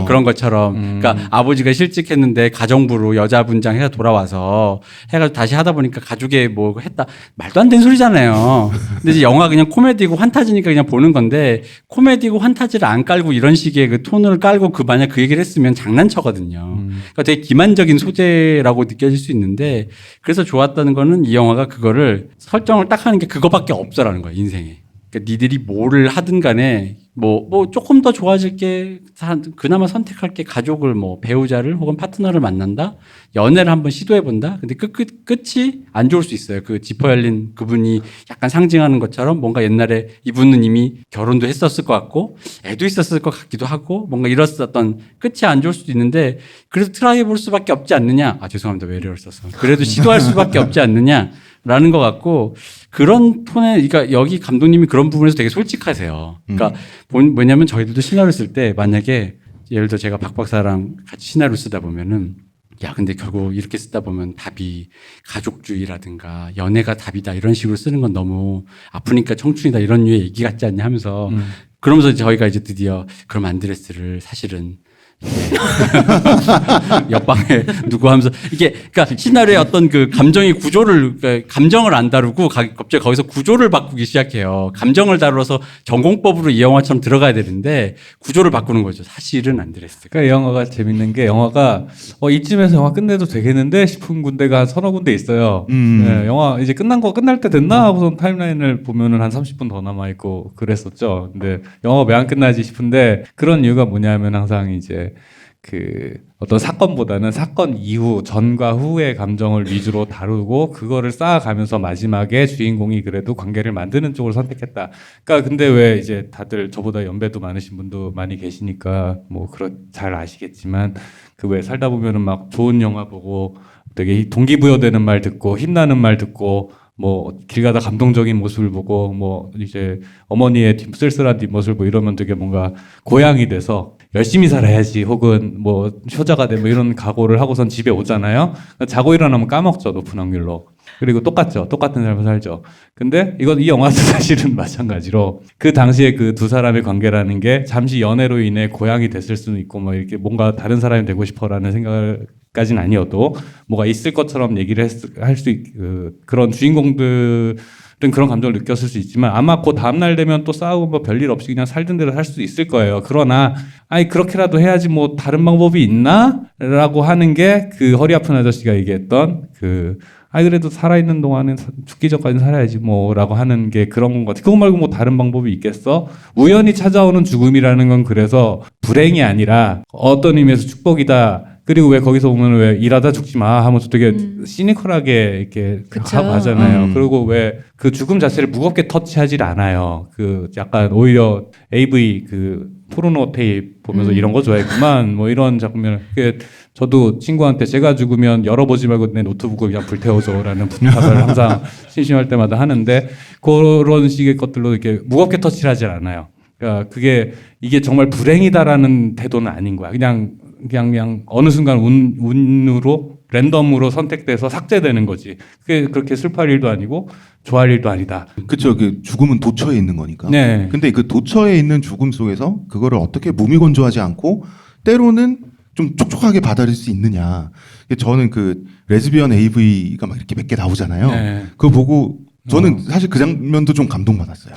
그런 것처럼 그러니까 아버지가 실직했는데 가정부로 여자분장 해서 돌아와서 해가지고 다시 하다 보니까 가족에 뭐 했다 말도 안 되는 소리잖아요. 근데 이제 영화 그냥 코미디고 환타지니까 그냥 보는 건데 코미디고 환타지를 안 깔고 이런 식의 그 톤을 깔고 그 만약 그 얘기를 했으면 장난쳐거든요. 그러니까 되게 기만적인 소재라고 느껴질 수 있는데 그래서 좋았다는 거는 이 영화가 그거를 설정을 딱 하는 게 그거밖에 없어라는 거예요 인생에. 그러니까 니들이 뭐를 하든 간에 뭐 조금 더 좋아질 게 그나마 선택할 게 가족을 뭐 배우자를 혹은 파트너를 만난다 연애를 한번 시도해 본다. 근데 끝이 안 좋을 수 있어요. 그 지퍼 열린 그분이 약간 상징하는 것처럼 뭔가 옛날에 이분은 이미 결혼도 했었을 것 같고 애도 있었을 것 같기도 하고 뭔가 이랬었던 끝이 안 좋을 수도 있는데 그래서 트라이 해볼 수밖에 없지 않느냐. 죄송합니다. 외래어를 써서. 그래도 시도할 수밖에 없지 않느냐. 라는 것 같고 그런 톤에 그러니까 여기 감독님이 그런 부분에서 되게 솔직하세요. 그러니까 뭐냐면 저희들도 시나리오 쓸 때 만약에 예를 들어 제가 박 박사랑 같이 시나리오 쓰다 보면은 야 근데 결국 이렇게 쓰다 보면 답이 가족주의라든가 연애가 답이다 이런 식으로 쓰는 건 너무 아프니까 청춘이다 이런 류의 얘기 같지 않냐 하면서 그러면서 저희가 이제 드디어 그럼 안드레스를 사실은 옆방에 누구 하면서 이게 그러니까 시나리오의 어떤 그 감정의 구조를 그러니까 감정을 안 다루고 갑자기 거기서 구조를 바꾸기 시작해요. 감정을 다뤄서 전공법으로 이 영화처럼 들어가야 되는데 구조를 바꾸는 거죠. 사실은 안드레스. 그러니까 이 영화가 재밌는 게 영화가 이쯤에서 영화 끝내도 되겠는데 싶은 군데가 한 서너 군데 있어요. 네, 영화 이제 끝날 때 됐나 하고선 타임라인을 보면은 한 30분 더 남아 있고 그랬었죠. 근데 영화가 왜 안 끝나지 싶은데 그런 이유가 뭐냐면 항상 이제 그 어떤 사건보다는 사건 이후 전과 후의 감정을 위주로 다루고 그거를 쌓아가면서 마지막에 주인공이 그래도 관계를 만드는 쪽을 선택했다. 그러니까 근데 왜 이제 다들 저보다 연배도 많으신 분도 많이 계시니까 뭐 잘 아시겠지만 그 왜 살다 보면은 막 좋은 영화 보고 되게 동기부여되는 말 듣고 힘나는 말 듣고 뭐 길 가다 감동적인 모습을 보고 뭐 이제 어머니의 쓸쓸한 뒷모습을 보고 이러면 되게 뭔가 고향이 돼서 열심히 살아야지 혹은 뭐 효자가 돼 뭐 이런 각오를 하고선 집에 오잖아요. 자고 일어나면 까먹죠 높은 확률로. 그리고 똑같죠. 똑같은 삶을 살죠. 근데 이 영화도 사실은 마찬가지로 그 당시에 그 두 사람의 관계라는 게 잠시 연애로 인해 고향이 됐을 수는 있고 뭐 이렇게 뭔가 다른 사람이 되고 싶어라는 생각까지는 아니어도 뭐가 있을 것처럼 얘기를 할 수 그런 주인공들은 그런 감정을 느꼈을 수 있지만 아마 그 다음날 되면 또 싸우고 뭐 별일 없이 그냥 살던 대로 살 수도 있을 거예요. 그러나 아니 그렇게라도 해야지 뭐 다른 방법이 있나? 라고 하는 게 그 허리 아픈 아저씨가 얘기했던 아니 그래도 살아있는 동안은 죽기 전까지 살아야지 뭐라고 하는 게 그런 것 같아. 그거 말고 뭐 다른 방법이 있겠어? 우연히 찾아오는 죽음이라는 건 그래서 불행이 아니라 어떤 의미에서 축복이다. 그리고 왜 거기서 보면 왜 일하다 죽지 마 하면서 되게 시니컬하게 이렇게 그쵸. 하고 하잖아요. 그리고 왜 그 죽음 자체를 무겁게 터치하질 않아요. 그 약간 오히려 AV 그 포르노 테이프 보면서 이런 거 좋아했구만 뭐 이런 장면. 저도 친구한테 제가 죽으면 열어보지 말고 내 노트북을 그냥 불태워줘라는 부탁을 항상 심심할 때마다 하는데 그런 식의 것들로 이렇게 무겁게 터치를 하질 않아요. 그러니까 이게 정말 불행이다라는 태도는 아닌 거야. 그냥 어느 순간 운으로 랜덤으로 선택돼서 삭제되는 거지. 그게 그렇게 슬퍼할 일도 아니고 좋아할 일도 아니다. 그쵸. 그 죽음은 도처에 있는 거니까. 네. 근데 그 도처에 있는 죽음 속에서 그거를 어떻게 무미건조하지 않고 때로는 좀 촉촉하게 받아들일 수 있느냐. 저는 그 레즈비언 AV가 막 이렇게 몇 개 나오잖아요. 네. 그거 보고 저는 사실 그 장면도 좀 감동받았어요.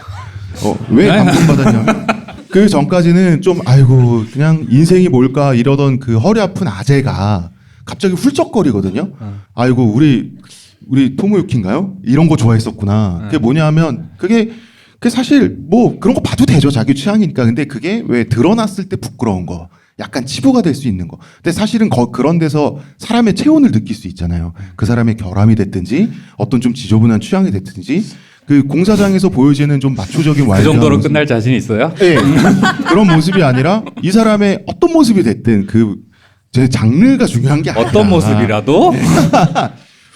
왜 감동받았냐면 그 전까지는 좀 아이고 그냥 인생이 뭘까 이러던 그 허리 아픈 아재가 갑자기 훌쩍거리거든요. 아이고 우리 토모유키인가요? 이런 거 좋아했었구나. 그게 뭐냐 하면 그게 사실 뭐 그런 거 봐도 되죠. 자기 취향이니까. 근데 그게 왜 드러났을 때 부끄러운 거. 약간 치부가 될 수 있는 거. 근데 사실은 그런 데서 사람의 체온을 느낄 수 있잖아요. 그 사람의 결함이 됐든지 어떤 좀 지저분한 취향이 됐든지 그 공사장에서 보여지는 좀 마초적인 그 와일드한 정도로 모습. 끝날 자신 있어요? 네. 그런 모습이 아니라 이 사람의 어떤 모습이 됐든 제 장르가 중요한 게 아니라 어떤 모습이라도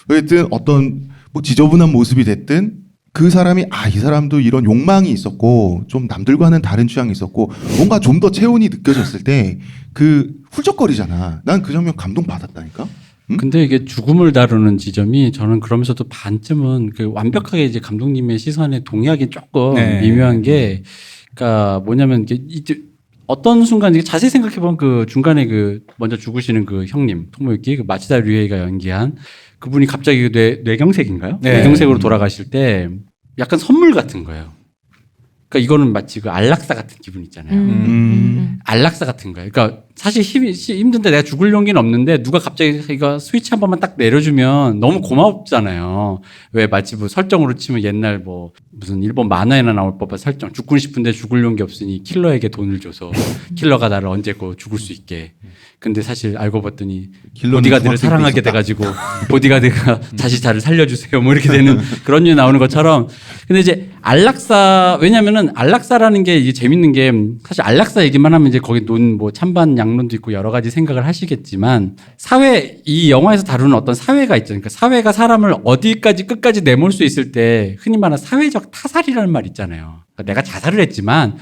어쨌든 어떤 뭐 지저분한 모습이 됐든 그 사람이 이 사람도 이런 욕망이 있었고 좀 남들과는 다른 취향이 있었고 뭔가 좀 더 체온이 느껴졌을 때 그 훌쩍거리잖아. 난 그 장면 감동받았다니까. 응? 근데 이게 죽음을 다루는 지점이 저는 그러면서도 반쯤은 그 완벽하게 이제 감독님의 시선에 동의하기 조금 네. 미묘한 게, 그러니까 뭐냐면 이제 어떤 순간 이게 자세히 생각해 보면 그 중간에 그 먼저 죽으시는 그 형님 토모유키 그 마치다 류에이가 연기한 그분이 갑자기 뇌경색인가요? 네. 뇌경색으로 돌아가실 때 약간 선물 같은 거예요. 그러니까 이거는 마치 그 안락사 같은 기분 있잖아요. 안락사 같은 거예요. 그러니까 사실 힘든데 내가 죽을 용기는 없는데 누가 갑자기 이거 스위치 한 번만 딱 내려주면 너무 고맙잖아요. 왜 마치 뭐 설정으로 치면 옛날 뭐 무슨 일본 만화에나 나올 법한 설정. 죽고 싶은데 죽을 용기 없으니 킬러에게 돈을 줘서 킬러가 나를 언제고 죽을 수 있게. 근데 사실 알고 봤더니 킬러는 보디가드를 중학생 때 사랑하게 있었다. 돼가지고 보디가드가 다시 저를 살려주세요. 뭐 이렇게 되는 그런 류에 나오는 것처럼. 근데 이제 안락사, 왜냐면은 안락사라는 게 이게 재밌는 게 사실 안락사 얘기만 하면 이제 거기 뭐 찬반 양론도 있고 여러 가지 생각을 하시겠지만 이 영화에서 다루는 어떤 사회가 있죠. 그러니까 사회가 사람을 어디까지 끝까지 내몰 수 있을 때 흔히 말하는 사회적 타살이라는 말 있잖아요. 그러니까 내가 자살을 했지만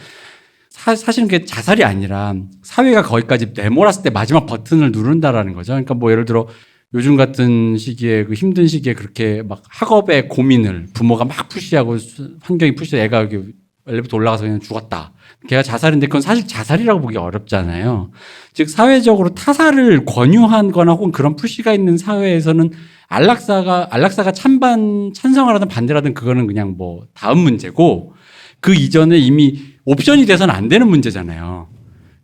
사실은 그게 자살이 아니라 사회가 거기까지 내몰았을 때 마지막 버튼을 누른다라는 거죠. 그러니까 뭐 예를 들어 요즘 같은 시기에 그 힘든 시기에 그렇게 막 학업의 고민을 부모가 막 푸시하고 환경이 푸시해 애가 여기 엘리베이터 올라가서 그냥 죽었다. 걔가 자살인데 그건 사실 자살이라고 보기 어렵잖아요. 즉 사회적으로 타살을 권유하거나 혹은 그런 푸시가 있는 사회에서는 안락사가 찬성을 하든 반대를 하든 그거는 그냥 뭐 다음 문제고 그 이전에 이미 옵션이 돼서는 안 되는 문제잖아요.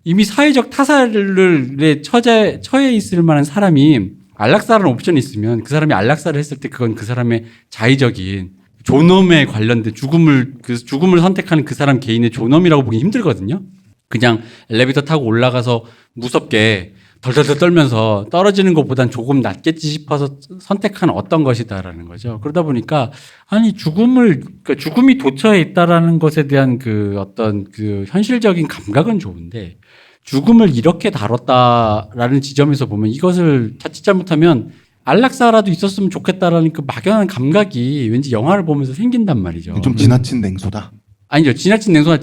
이미 사회적 타살에 처해 있을 만한 사람이 안락사라는 옵션이 있으면 그 사람이 안락사를 했을 때 그건 그 사람의 자의적인 존엄에 관련된 죽음을 선택하는 그 사람 개인의 존엄이라고 보기 힘들거든요. 그냥 엘리베이터 타고 올라가서 무섭게 덜덜덜 떨면서 떨어지는 것보단 조금 낫겠지 싶어서 선택한 어떤 것이다라는 거죠. 그러다 보니까 아니 그러니까 죽음이 도처에 있다라는 것에 대한 그 어떤 그 현실적인 감각은 좋은데 죽음을 이렇게 다뤘다라는 지점에서 보면 이것을 자칫 잘못하면 안락사라도 있었으면 좋겠다라는 그 막연한 감각이 왠지 영화를 보면서 생긴단 말이죠. 좀 지나친 냉소다. 아니죠. 지나친 냉소가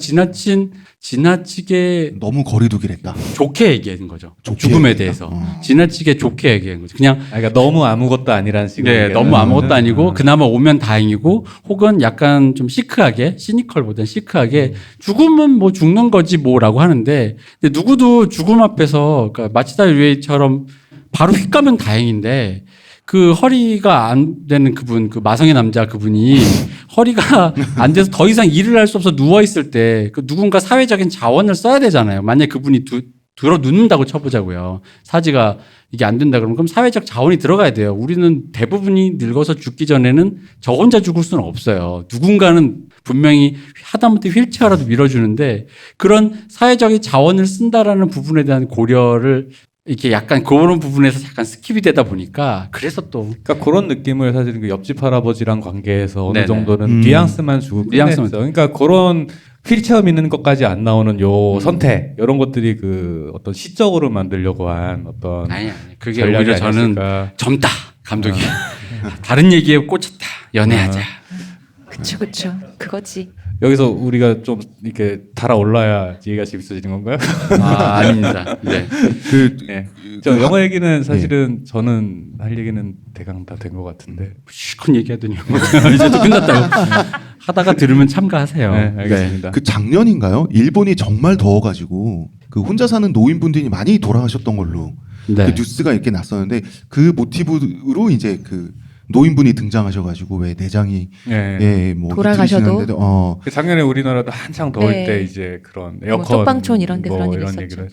지나치게 너무 거리두기를 했다. 좋게 얘기하는 거죠. 좋게 죽음에 얘기했다. 대해서. 어. 지나치게 좋게 얘기하는 거죠. 그냥 그러니까 너무 아무것도 아니라는 식으로. 네, 얘기하는 너무 아무것도 거는. 아니고 그나마 오면 다행이고 혹은 약간 좀 시크하게 시니컬보다는 시크하게 죽음은 뭐 죽는 거지 뭐라고 하는데 근데 누구도 죽음 앞에서 그러니까 마치다 유에이처럼 바로 휙 가면 다행인데 그 허리가 안 되는 그분 그 마성의 남자 그분이 허리가 안 돼서 더 이상 일을 할 수 없어 누워 있을 때 그 누군가 사회적인 자원을 써야 되잖아요. 만약 그분이 들어 눕는다고 쳐보자고요. 사지가 이게 안 된다 그러면 그럼 사회적 자원이 들어가야 돼요. 우리는 대부분이 늙어서 죽기 전에는 저 혼자 죽을 수는 없어요. 누군가는 분명히 하다못해 휠체어라도 밀어주는데 그런 사회적인 자원을 쓴다라는 부분에 대한 고려를 이렇게 약간 그런 부분에서 약간 스킵이 되다 보니까 그래서 또 그러니까 그런 느낌을 사실은 그 옆집 할아버지랑 관계에서 어느 네네. 정도는 뉘앙스만 주고 뉘앙스만 끝냈어. 그러니까 그런 휠체어 믿는 것까지 안 나오는 요 선택 이런 것들이 그 어떤 시적으로 만들려고 한 어떤 아니 그게 전략이 오히려 저는 아니었을까. 젊다 감독이 다른 얘기에 꽂혔다 연애하자 그쵸. 그거지. 여기서 우리가 좀 이렇게 달아올라야 얘기가 재밌어지는 건가요? 아 아닙니다. 네. 그 네. 저 영화 얘기는 사실은 저는 할 얘기는 대강 다 된 것 같은데. 실컷 얘기하더니 이제 또 끝났다고 하다가 들으면 참가하세요. 네, 알겠습니다. 그 작년인가요? 일본이 정말 더워가지고 그 혼자 사는 노인분들이 많이 돌아가셨던 걸로 네. 그 뉴스가 이렇게 났었는데 그 모티브로 이제 그 노인분이 등장하셔가지고 왜 내장이 네. 예뭐 돌아가셔도? 그 작년에 우리나라도 한창 더울 네. 때 이제 그런 뭐 에어컨 쪽방촌 이런 데 그런 일이 이런 있었죠. 얘기를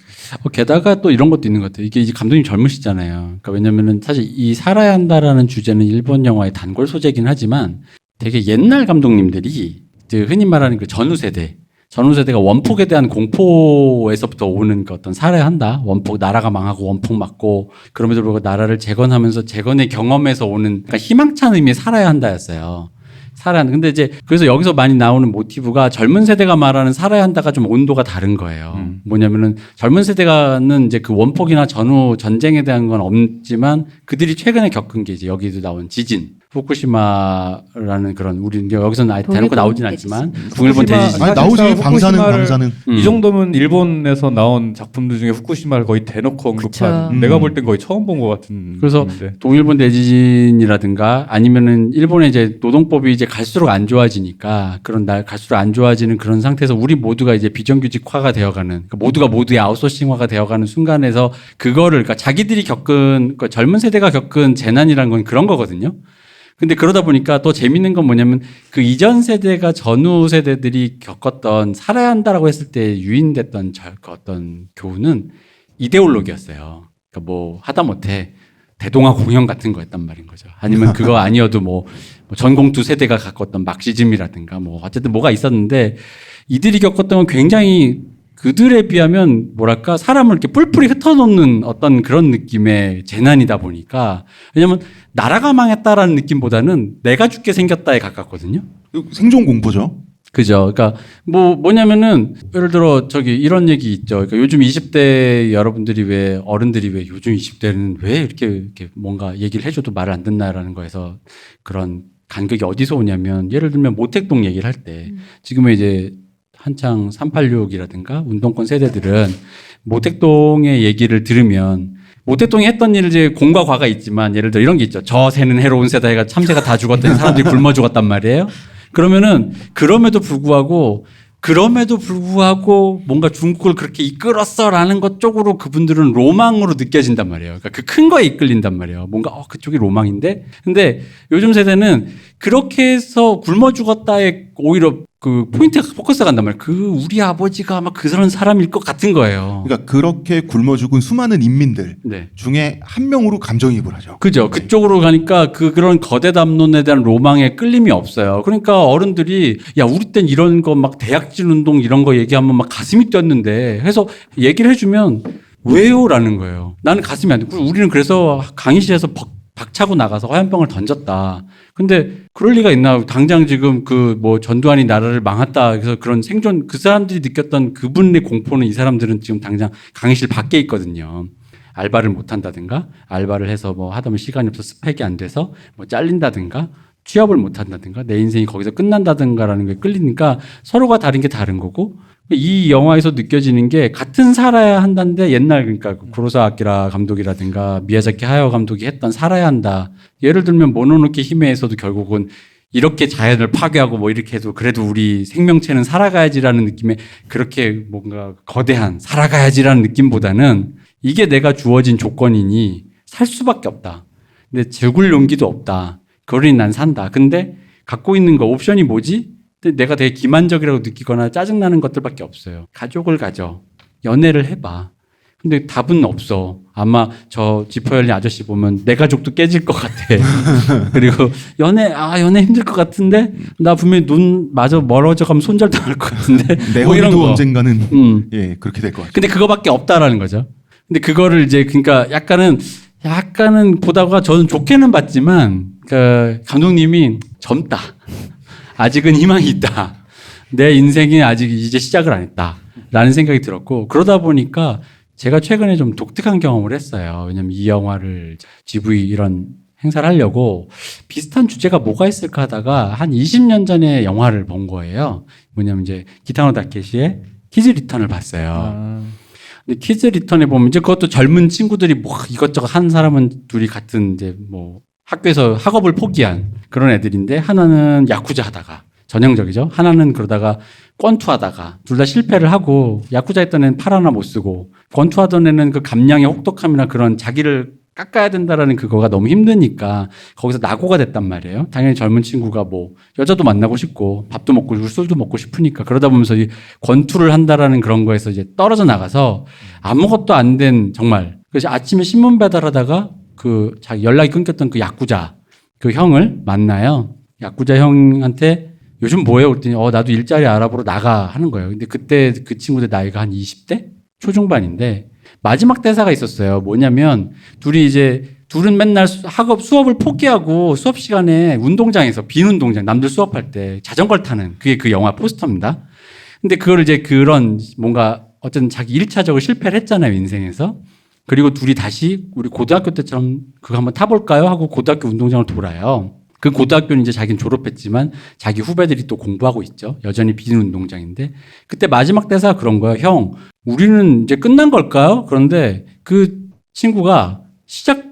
게다가 또 이런 것도 있는 것 같아요. 이게 이제 감독님 젊으시잖아요. 그러니까 왜냐면은 사실 이 살아야 한다라는 주제는 일본 영화의 단골 소재긴 하지만 되게 옛날 감독님들이 이제 흔히 말하는 그 전후 세대가 원폭에 대한 공포에서부터 오는 그 어떤 살아야 한다. 원폭 나라가 망하고 원폭 맞고 그럼에도 불구하고 나라를 재건하면서 재건의 경험에서 오는 그러니까 희망찬 의미의 살아야 한다였어요. 살아야 한다. 근데 이제 그래서 여기서 많이 나오는 모티브가 젊은 세대가 말하는 살아야 한다가 좀 온도가 다른 거예요. 뭐냐면은 젊은 세대가는 이제 그 원폭이나 전후 전쟁에 대한 건 없지만 그들이 최근에 겪은 게 이제 여기도 나온 지진. 후쿠시마라는 그런 우리 여기서는 아예 대놓고 나오진 않지만 중일본 대지진 아니 나오지 사실상 방사능 후쿠시마를- 방사능 이 정도면 일본에서 나온 작품들 중에 후쿠시마를 거의 대놓고 언급한 그쵸. 내가 볼 땐 거의 처음 본 것 같은 그래서 느낌인데. 동일본 대지진이라든가 아니면은 일본의 이제 노동법이 이제 갈수록 안 좋아지니까 그런 갈수록 안 좋아지는 그런 상태에서 우리 모두가 이제 비정규직화가 되어가는 그러니까 모두가 모두의 아웃소싱화가 되어가는 순간에서 그거를 그러니까 자기들이 겪은 그러니까 젊은 세대가 겪은 재난이라는 건 그런 거거든요. 근데 그러다 보니까 또 재밌는 건 뭐냐면 그 이전 세대가 전후 세대들이 겪었던 살아야 한다라고 했을 때 유인됐던 그 어떤 교훈은 이데올로기였어요. 그러니까 뭐 하다못해 대동아 공영 같은 거였단 말인 거죠. 아니면 그거 아니어도 뭐 전공투 세대가 겪었던 막시즘이라든가 뭐 어쨌든 뭐가 있었는데 이들이 겪었던 건 굉장히 그들에 비하면 뭐랄까 사람을 이렇게 뿔뿔이 흩어놓는 어떤 그런 느낌의 재난이다 보니까 왜냐면 나라가 망했다라는 느낌보다는 내가 죽게 생겼다에 가깝거든요. 생존 공포죠. 그죠. 그러니까 뭐냐면은 예를 들어 저기 이런 얘기 있죠. 그러니까 요즘 20대 여러분들이 왜 어른들이 왜 요즘 20대는 왜 이렇게 뭔가 얘기를 해줘도 말을 안 듣나라는 거에서 그런 간극이 어디서 오냐면 예를 들면 모택동 얘기를 할 때 지금은 이제 한창 386이라든가 운동권 세대들은 모택동의 얘기를 들으면 모택동이 했던 일을 이제 공과 과가 있지만 예를 들어 이런 게 있죠. 저 새는 해로운 새다가 참새가 다 죽었더니 사람들이 굶어 죽었단 말이에요. 그러면은 그럼에도 불구하고 뭔가 중국을 그렇게 이끌었어라는 것 쪽으로 그분들은 로망으로 느껴진단 말이에요. 그러니까 그 큰 거에 이끌린단 말이에요. 뭔가 그쪽이 로망인데. 근데 요즘 세대는 그렇게 해서 굶어 죽었다에 오히려 그 포인트가 포커스가 간단 말이에요. 우리 아버지가 아마 그런 사람일 것 같은 거예요. 그러니까 그렇게 굶어 죽은 수많은 인민들 네. 중에 한 명으로 감정이입을 하죠. 그죠. 그쪽으로 가니까 그런 거대 담론에 대한 로망에 끌림이 없어요. 그러니까 어른들이 야, 우리 땐 이런 거 막 대약진 운동 이런 거 얘기하면 막 가슴이 뛰었는데 해서 얘기를 해주면 왜요? 라는 거예요. 나는 가슴이 안 뛰고 우리는 그래서 강의실에서 박차고 나가서 화염병을 던졌다. 근데 그럴 리가 있나? 당장 지금 전두환이 나라를 망했다. 그래서 그런 생존 그 사람들이 느꼈던 그분의 공포는 이 사람들은 지금 당장 강의실 밖에 있거든요. 알바를 못 한다든가 알바를 해서 하다면 시간이 없어서 스펙이 안 돼서 잘린다든가 취업을 못 한다든가 내 인생이 거기서 끝난다든가라는 게 끌리니까 서로가 다른 게 다른 거고 이 영화에서 느껴지는 게 같은 살아야 한다는데 옛날 그러니까 구로사와 아키라 감독이라든가 미야자키 하야오 감독이 했던 살아야 한다. 예를 들면 모노노케 히메에서도 결국은 이렇게 자연을 파괴하고 뭐 이렇게 해도 그래도 우리 생명체는 살아가야지라는 느낌의 그렇게 뭔가 거대한 살아가야지라는 느낌보다는 이게 내가 주어진 조건이니 살 수밖에 없다. 근데 죽을 용기도 없다. 그러니 난 산다. 근데 갖고 있는 거 옵션이 뭐지? 근데 내가 되게 기만적이라고 느끼거나 짜증나는 것들밖에 없어요. 가족을 가져. 연애를 해봐. 근데 답은 없어. 아마 저 지퍼열린 아저씨 보면 내 가족도 깨질 것 같아. 그리고 연애 힘들 것 같은데 나 분명히 눈 마저 멀어져 가면 손절당할 것 같은데 내 뭐 이런 허리도 거. 언젠가는 예 그렇게 될 것 같아요. 근데 그거밖에 없다라는 거죠. 근데 그거를 이제 그러니까 약간은 보다가 저는 좋게는 봤지만 그 감독님이 젊다. 아직은 희망이 있다. 내 인생이 아직 이제 시작을 안 했다라는 생각이 들었고 그러다 보니까 제가 최근에 좀 독특한 경험을 했어요. 왜냐면 이 영화를 GV 이런 행사를 하려고 비슷한 주제가 뭐가 있을까 하다가 한 20년 전에 영화를 본 거예요. 뭐냐면 이제 기타노 다케시의 키즈 리턴을 봤어요. 근데 키즈 리턴에 보면 이제 그것도 젊은 친구들이 뭐 이것저것 한 사람은 둘이 같은 이제 뭐 학교에서 학업을 포기한 그런 애들인데 하나는 야쿠자 하다가 전형적이죠. 하나는 그러다가 권투하다가 둘 다 실패를 하고 야쿠자 했던 애는 팔 하나 못 쓰고 권투하던 애는 그 감량의 혹독함이나 그런 자기를 깎아야 된다라는 그거가 너무 힘드니까 거기서 낙오가 됐단 말이에요. 당연히 젊은 친구가 뭐 여자도 만나고 싶고 밥도 먹고 싶고 술도 먹고 싶으니까 그러다 보면서 이 권투를 한다라는 그런 거에서 이제 떨어져 나가서 아무것도 안 된 정말 그래서 아침에 신문 배달하다가 그 자기 연락이 끊겼던 그 야쿠자 그 형을 만나요. 야쿠자 형한테 요즘 뭐해? 그랬더니 나도 일자리 알아보러 나가 하는 거예요. 근데 그때 그 친구들 나이가 한 20대? 초중반인데 마지막 대사가 있었어요. 뭐냐면 둘은 맨날 수업을 포기하고 수업 시간에 운동장에서 빈 운동장 남들 수업할 때 자전거를 타는 그게 그 영화 포스터입니다. 근데 그걸 이제 그런 뭔가 어쨌든 자기 1차적으로 실패를 했잖아요. 인생에서. 그리고 둘이 다시 우리 고등학교 때처럼 그거 한번 타볼까요? 하고 고등학교 운동장을 돌아요. 그 고등학교는 이제 자기는 졸업했지만 자기 후배들이 또 공부하고 있죠. 여전히 빈 운동장인데 그때 마지막 대사가 그런 거예요. 형, 우리는 이제 끝난 걸까요? 그런데 그 친구가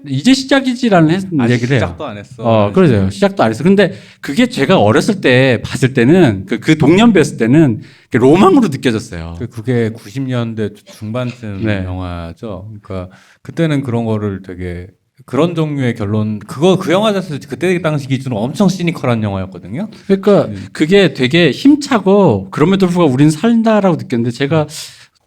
이제 시작이지라는 얘기를 해요. 시작도 안 했어. 그러세요. 시작도 안 했어. 근데 그게 제가 어렸을 때 봤을 때는 그 동년배였을 때는 로망으로 느껴졌어요. 그게 90년대 중반쯤 네. 영화죠. 그러니까 그때는 그런 거를 되게 그런 종류의 결론 그 영화 자체도 그때 당시 기준으로 엄청 시니컬한 영화였거든요. 그러니까 그게 되게 힘차고 그럼에도 불구하고 우린 산다라고 느꼈는데 제가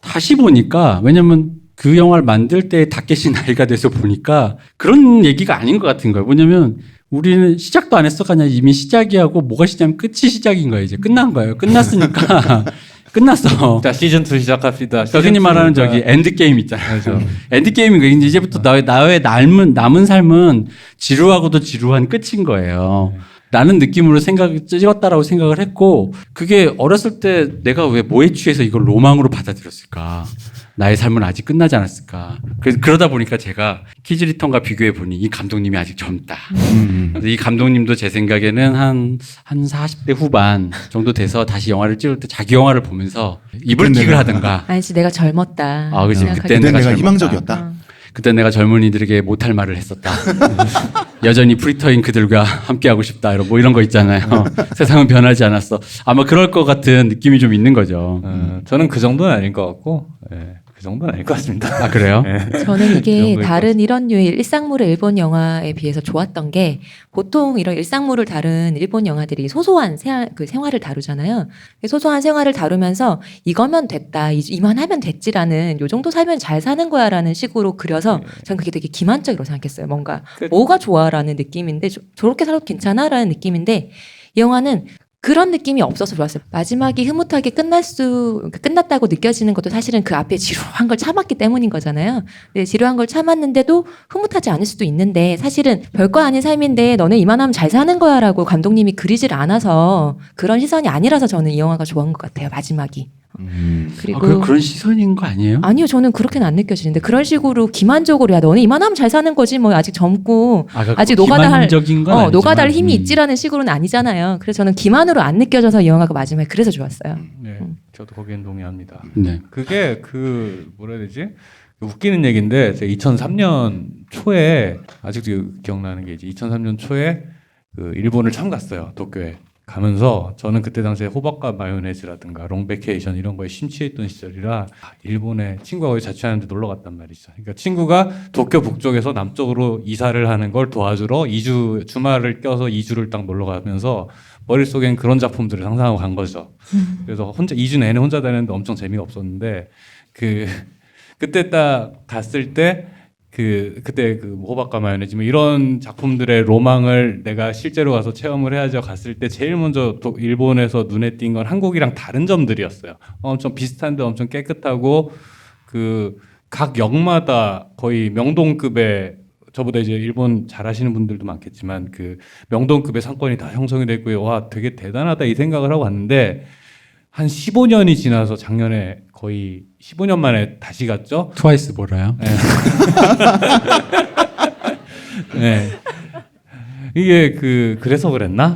다시 보니까 왜냐면 그 영화를 만들 때 다케시 나이가 돼서 보니까 그런 얘기가 아닌 것 같은 거예요. 뭐냐면 우리는 시작도 안 했어가 아니라 이미 시작이 하고 뭐가 시작이면 끝이 시작인 거예요. 이제 끝난 거예요. 끝났으니까 끝났어. 자 시즌 2 시작합시다. 흔히 말하는 저기 엔드게임 있잖아요. 그렇죠. 엔드게임인 거예요. 이제부터 나의 남은 삶은 지루하고도 지루한 끝인 거예요. 라는 느낌으로 찍었다라고 생각을 했고 그게 어렸을 때 내가 왜 뭐에 취해서 이걸 로망으로 받아들였을까. 나의 삶은 아직 끝나지 않았을까. 그러다 보니까 제가 키즈 리턴과 비교해 보니 이 감독님이 아직 젊다. 이 감독님도 제 생각에는 한 40대 후반 정도 돼서 다시 영화를 찍을 때 자기 영화를 보면서 이불킥을 하든가. 아니지 내가 젊었다. 그치. 생각하기 그때 그때 내가 젊었다. 희망적이었다. 그때 내가 젊은이들에게 못할 말을 했었다. 여전히 프리터인 그들과 함께하고 싶다. 이런 거 있잖아요. 세상은 변하지 않았어. 아마 그럴 것 같은 느낌이 좀 있는 거죠. 저는 그 정도는 아닐 것 같고 그 정도는 아닐 것 같습니다. 아 그래요? 저는 그 이게 정도일 다른 이런 류의 일상물의 일본 영화에 비해서 좋았던 게 보통 이런 일상물을 다룬 일본 영화들이 소소한 생활을 다루잖아요. 소소한 생활을 다루면서 이거면 됐다, 이만하면 됐지라는 요 정도 살면 잘 사는 거야라는 식으로 그려서 전 그게 되게 기만적이라고 생각했어요. 뭔가 뭐가 좋아라는 느낌인데 저렇게 살아도 괜찮아라는 느낌인데 이 영화는 그런 느낌이 없어서 좋았어요. 마지막이 흐뭇하게 끝났다고 느껴지는 것도 사실은 그 앞에 지루한 걸 참았기 때문인 거잖아요. 근데 지루한 걸 참았는데도 흐뭇하지 않을 수도 있는데 사실은 별거 아닌 삶인데 너네 이만하면 잘 사는 거야라고 감독님이 그리질 않아서 그런 시선이 아니라서 저는 이 영화가 좋은 것 같아요. 마지막이. 그리고 그런 시선인 거 아니에요? 아니요, 저는 그렇게는 안 느껴지는데 그런 식으로 기만적으로 야 너는 이만하면 잘 사는 거지 뭐 아직 젊고 아직 노가다 할 노가다 할 힘이 있지라는 식으로는 아니잖아요. 그래서 저는 기만으로 안 느껴져서 이 영화가 마지막에 그래서 좋았어요. 네, 저도 거기엔 동의합니다. 네. 그게 뭐라 해야 되지? 웃기는 얘기인데 제가 2003년 초에 아직도 기억나는 게 이제 2003년 초에 그 일본을 처음 갔어요. 도쿄에 가면서 저는 그때 당시에 호박과 마요네즈라든가 롱베케이션 이런 거에 심취했던 시절이라 일본에 친구가 거기 자취하는데 놀러 갔단 말이죠. 그러니까 친구가 도쿄 북쪽에서 남쪽으로 이사를 하는 걸 도와주러 2주 주말을 껴서 2주를 딱 놀러 가면서 머릿속엔 그런 작품들을 상상하고 간 거죠. 그래서 혼자 2주 내내 혼자 다녔는데 엄청 재미가 없었는데 그때 딱 갔을 때 그때 호박과 마요네즈 뭐 이런 작품들의 로망을 내가 실제로 가서 체험을 해야죠. 갔을 때 제일 먼저 일본에서 눈에 띈 건 한국이랑 다른 점들이었어요. 엄청 비슷한데 엄청 깨끗하고 각 역마다 거의 명동급의 저보다 이제 일본 잘하시는 분들도 많겠지만 명동급의 상권이 다 형성이 됐고요. 와 되게 대단하다 이 생각을 하고 왔는데 한 15년이 지나서 작년에 거의 15년 만에 다시 갔죠. 트와이스 보러요. 네. 네. 이게 그래서 그랬나?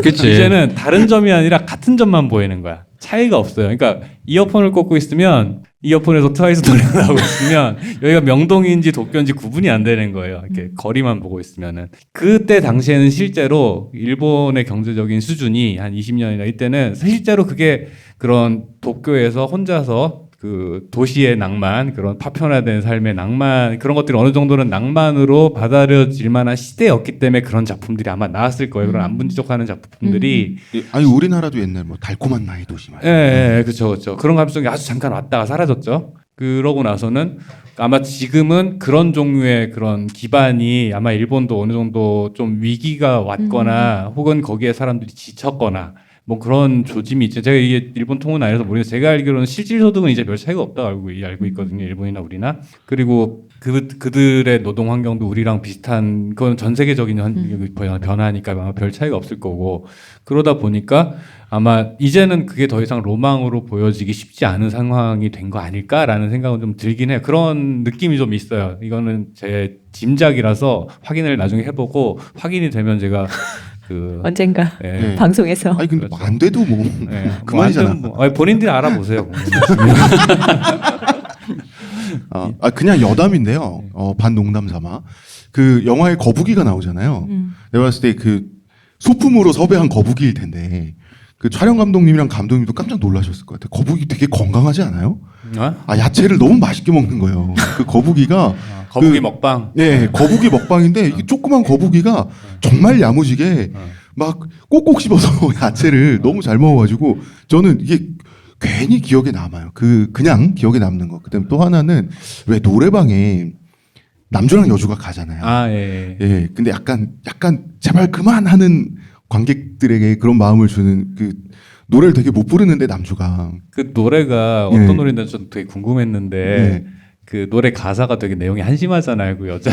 그치. 이제는 다른 점이 아니라 같은 점만 보이는 거야. 차이가 없어요. 그러니까 이어폰을 꽂고 있으면 이어폰에서 트와이스 노래가 나오고 있으면 여기가 명동인지 도쿄인지 구분이 안 되는 거예요. 이렇게 거리만 보고 있으면은. 그때 당시에는 실제로 일본의 경제적인 수준이 한 20년이나 이때는 실제로 그게 그런 도쿄에서 혼자서 도시의 낭만, 그런 파편화된 삶의 낭만, 그런 것들이 어느 정도는 낭만으로 받아들여질 만한 시대였기 때문에 그런 작품들이 아마 나왔을 거예요. 그런 안분지족하는 작품들이. 아니 우리나라도 옛날 뭐 달콤한 나의 도시 말이야. 예, 그렇죠. 그런 감성이 아주 잠깐 왔다가 사라졌죠. 그러고 나서는 아마 지금은 그런 종류의 그런 기반이 아마 일본도 어느 정도 좀 위기가 왔거나 혹은 거기에 사람들이 지쳤거나 뭐 그런 조짐이 있죠. 제가 이게 일본 통은 아니라서 모르겠는데 제가 알기로는 실질 소득은 이제 별 차이가 없다고 알고 있거든요. 일본이나 우리나. 그리고 그들의 노동 환경도 우리랑 비슷한 그건 전 세계적인 변화니까 아마 별 차이가 없을 거고 그러다 보니까 아마 이제는 그게 더 이상 로망으로 보여지기 쉽지 않은 상황이 된 거 아닐까라는 생각은 좀 들긴 해요. 그런 느낌이 좀 있어요. 이거는 제 짐작이라서 확인을 나중에 해보고 확인이 되면 제가 언젠가 네. 방송에서. 아니 근데 그렇죠. 안 돼도 뭐 네. 그만이잖아. 본인들이 알아보세요. 그냥 여담인데요. 반농담 삼아 그 영화에 거북이가 나오잖아요. 내가 봤을 때 소품으로 섭외한 거북이일 텐데 그 촬영 감독님이랑 감독님도 깜짝 놀라셨을 것 같아요. 거북이 되게 건강하지 않아요? 야채를 너무 맛있게 먹는 거예요. 그 거북이가 거북이 먹방. 네, 거북이 먹방인데 이게 조그만 거북이가 정말 야무지게 막 꼭꼭 씹어서 야채를 너무 잘 먹어가지고 저는 이게 괜히 기억에 남아요. 그냥 기억에 남는 거. 그다음 또 하나는 왜 노래방에 남주랑 여주가 가잖아요. 예. 예, 근데 약간 제발 그만하는 관객들에게 그런 마음을 주는 노래를 되게 못 부르는데 남주가 그 노래가 어떤 노래인지 좀 되게 궁금했는데 그 노래 가사가 되게 내용이 한심하잖아요. 그 여자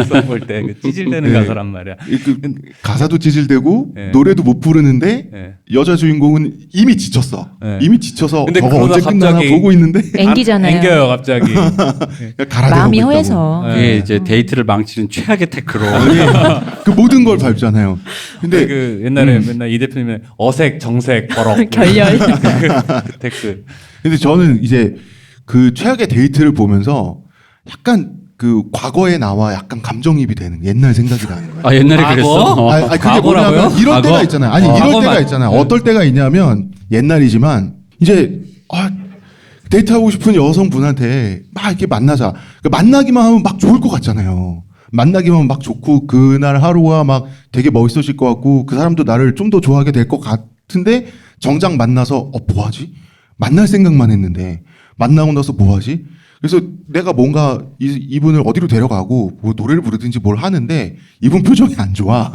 써볼 때 찌질대는 가사란 말이야. 가사도 찌질대고 네. 노래도 노래도 못 부르는데 여자 주인공은 이미 지쳤어. 네. 이미 지쳐서 근데 저거 언제 그러다 끝나나 갑자기 보고 있는데 앵기잖아요. 앵겨요 갑자기. 마음이 허해서. 그게 이제 데이트를 망치는 최악의 태크로. 그 모든 걸 밟잖아요. 근데 그 옛날에 맨날 이 대표님은 어색, 정색, 버럭 결렬. 그 테크. 근데 저는 이제 그 최악의 데이트를 보면서 약간 과거에 나와 약간 감정이입이 되는 옛날 생각이 나는 거예요. 옛날에 과거? 그랬어? 그게 과거라고요? 뭐냐면 이럴 과거? 때가 있잖아요. 아니 이럴 과거만- 때가 있잖아요. 어떨 때가 있냐면 옛날이지만 이제 데이트하고 싶은 여성분한테 막 이렇게 만나자. 만나기만 하면 막 좋을 것 같잖아요. 만나기만 하면 막 좋고 그날 하루가 막 되게 멋있어질 것 같고 그 사람도 나를 좀 더 좋아하게 될 것 같은데 정작 만나서 뭐하지? 만날 생각만 했는데 만나고 나서 뭐하지? 그래서 내가 뭔가 이분을 어디로 데려가고 뭐 노래를 부르든지 뭘 하는데 이분 표정이 안 좋아.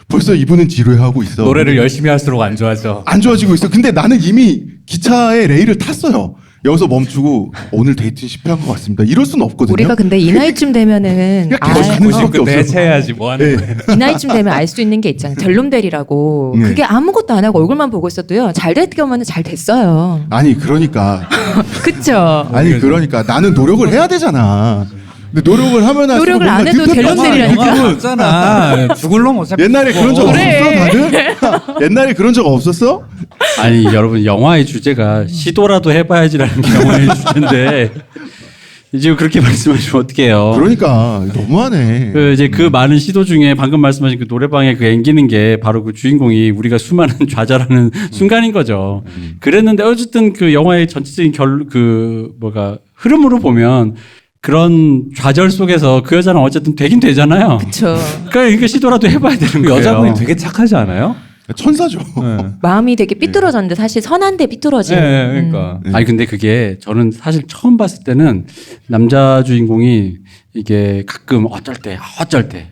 벌써 이분은 지루해하고 있어. 노래를 열심히 할수록 안 좋아져. 안 좋아지고 있어. 근데 나는 이미 기차의 레일을 탔어요. 여기서 멈추고 오늘 데이트는 실패한 것 같습니다. 이럴 수는 없거든요. 우리가 근데 이 나이쯤 되면은 가는 수밖에 90 근데 없어요. 해체해야지 뭐 하는 거야. 이 나이쯤 되면 알 수 있는 게 있잖아요. 델롬델이라고. 네. 그게 아무것도 안 하고 얼굴만 보고 있어도요. 잘 됐으면 잘 됐어요. 아니 그러니까 그쵸? 그러니까 나는 노력을 해야 되잖아. 근데 노력을 하면 할수록 노력을 안 뭔가 해도 뒷편이 델롬델이라니까. 없어. 영화 없잖아. 죽을 놈 어차피. 옛날에 그런 적 그래. 없었어 다들? 옛날에 그런 적 없었어? 아니 여러분 영화의 주제가 시도라도 해봐야지라는 게 영화의 주제인데 지금 그렇게 말씀하시면 어떡해요. 그러니까 너무하네. 이제 그 많은 시도 중에 방금 말씀하신 그 노래방에 그 앵기는 게 바로 그 주인공이 우리가 수많은 좌절하는 순간인 거죠. 그랬는데 어쨌든 그 영화의 전체적인 흐름으로 보면 그런 좌절 속에서 그 여자는 어쨌든 되긴 되잖아요. 그쵸. 그러니까 시도라도 해봐야 되는 그 거예요. 여자분이 되게 착하지 않아요? 천사죠. 네. 마음이 되게 삐뚤어졌는데 사실 선한데 삐뚤어진. 그러니까. 아니 근데 그게 저는 사실 처음 봤을 때는 남자 주인공이 이게 가끔 어쩔 때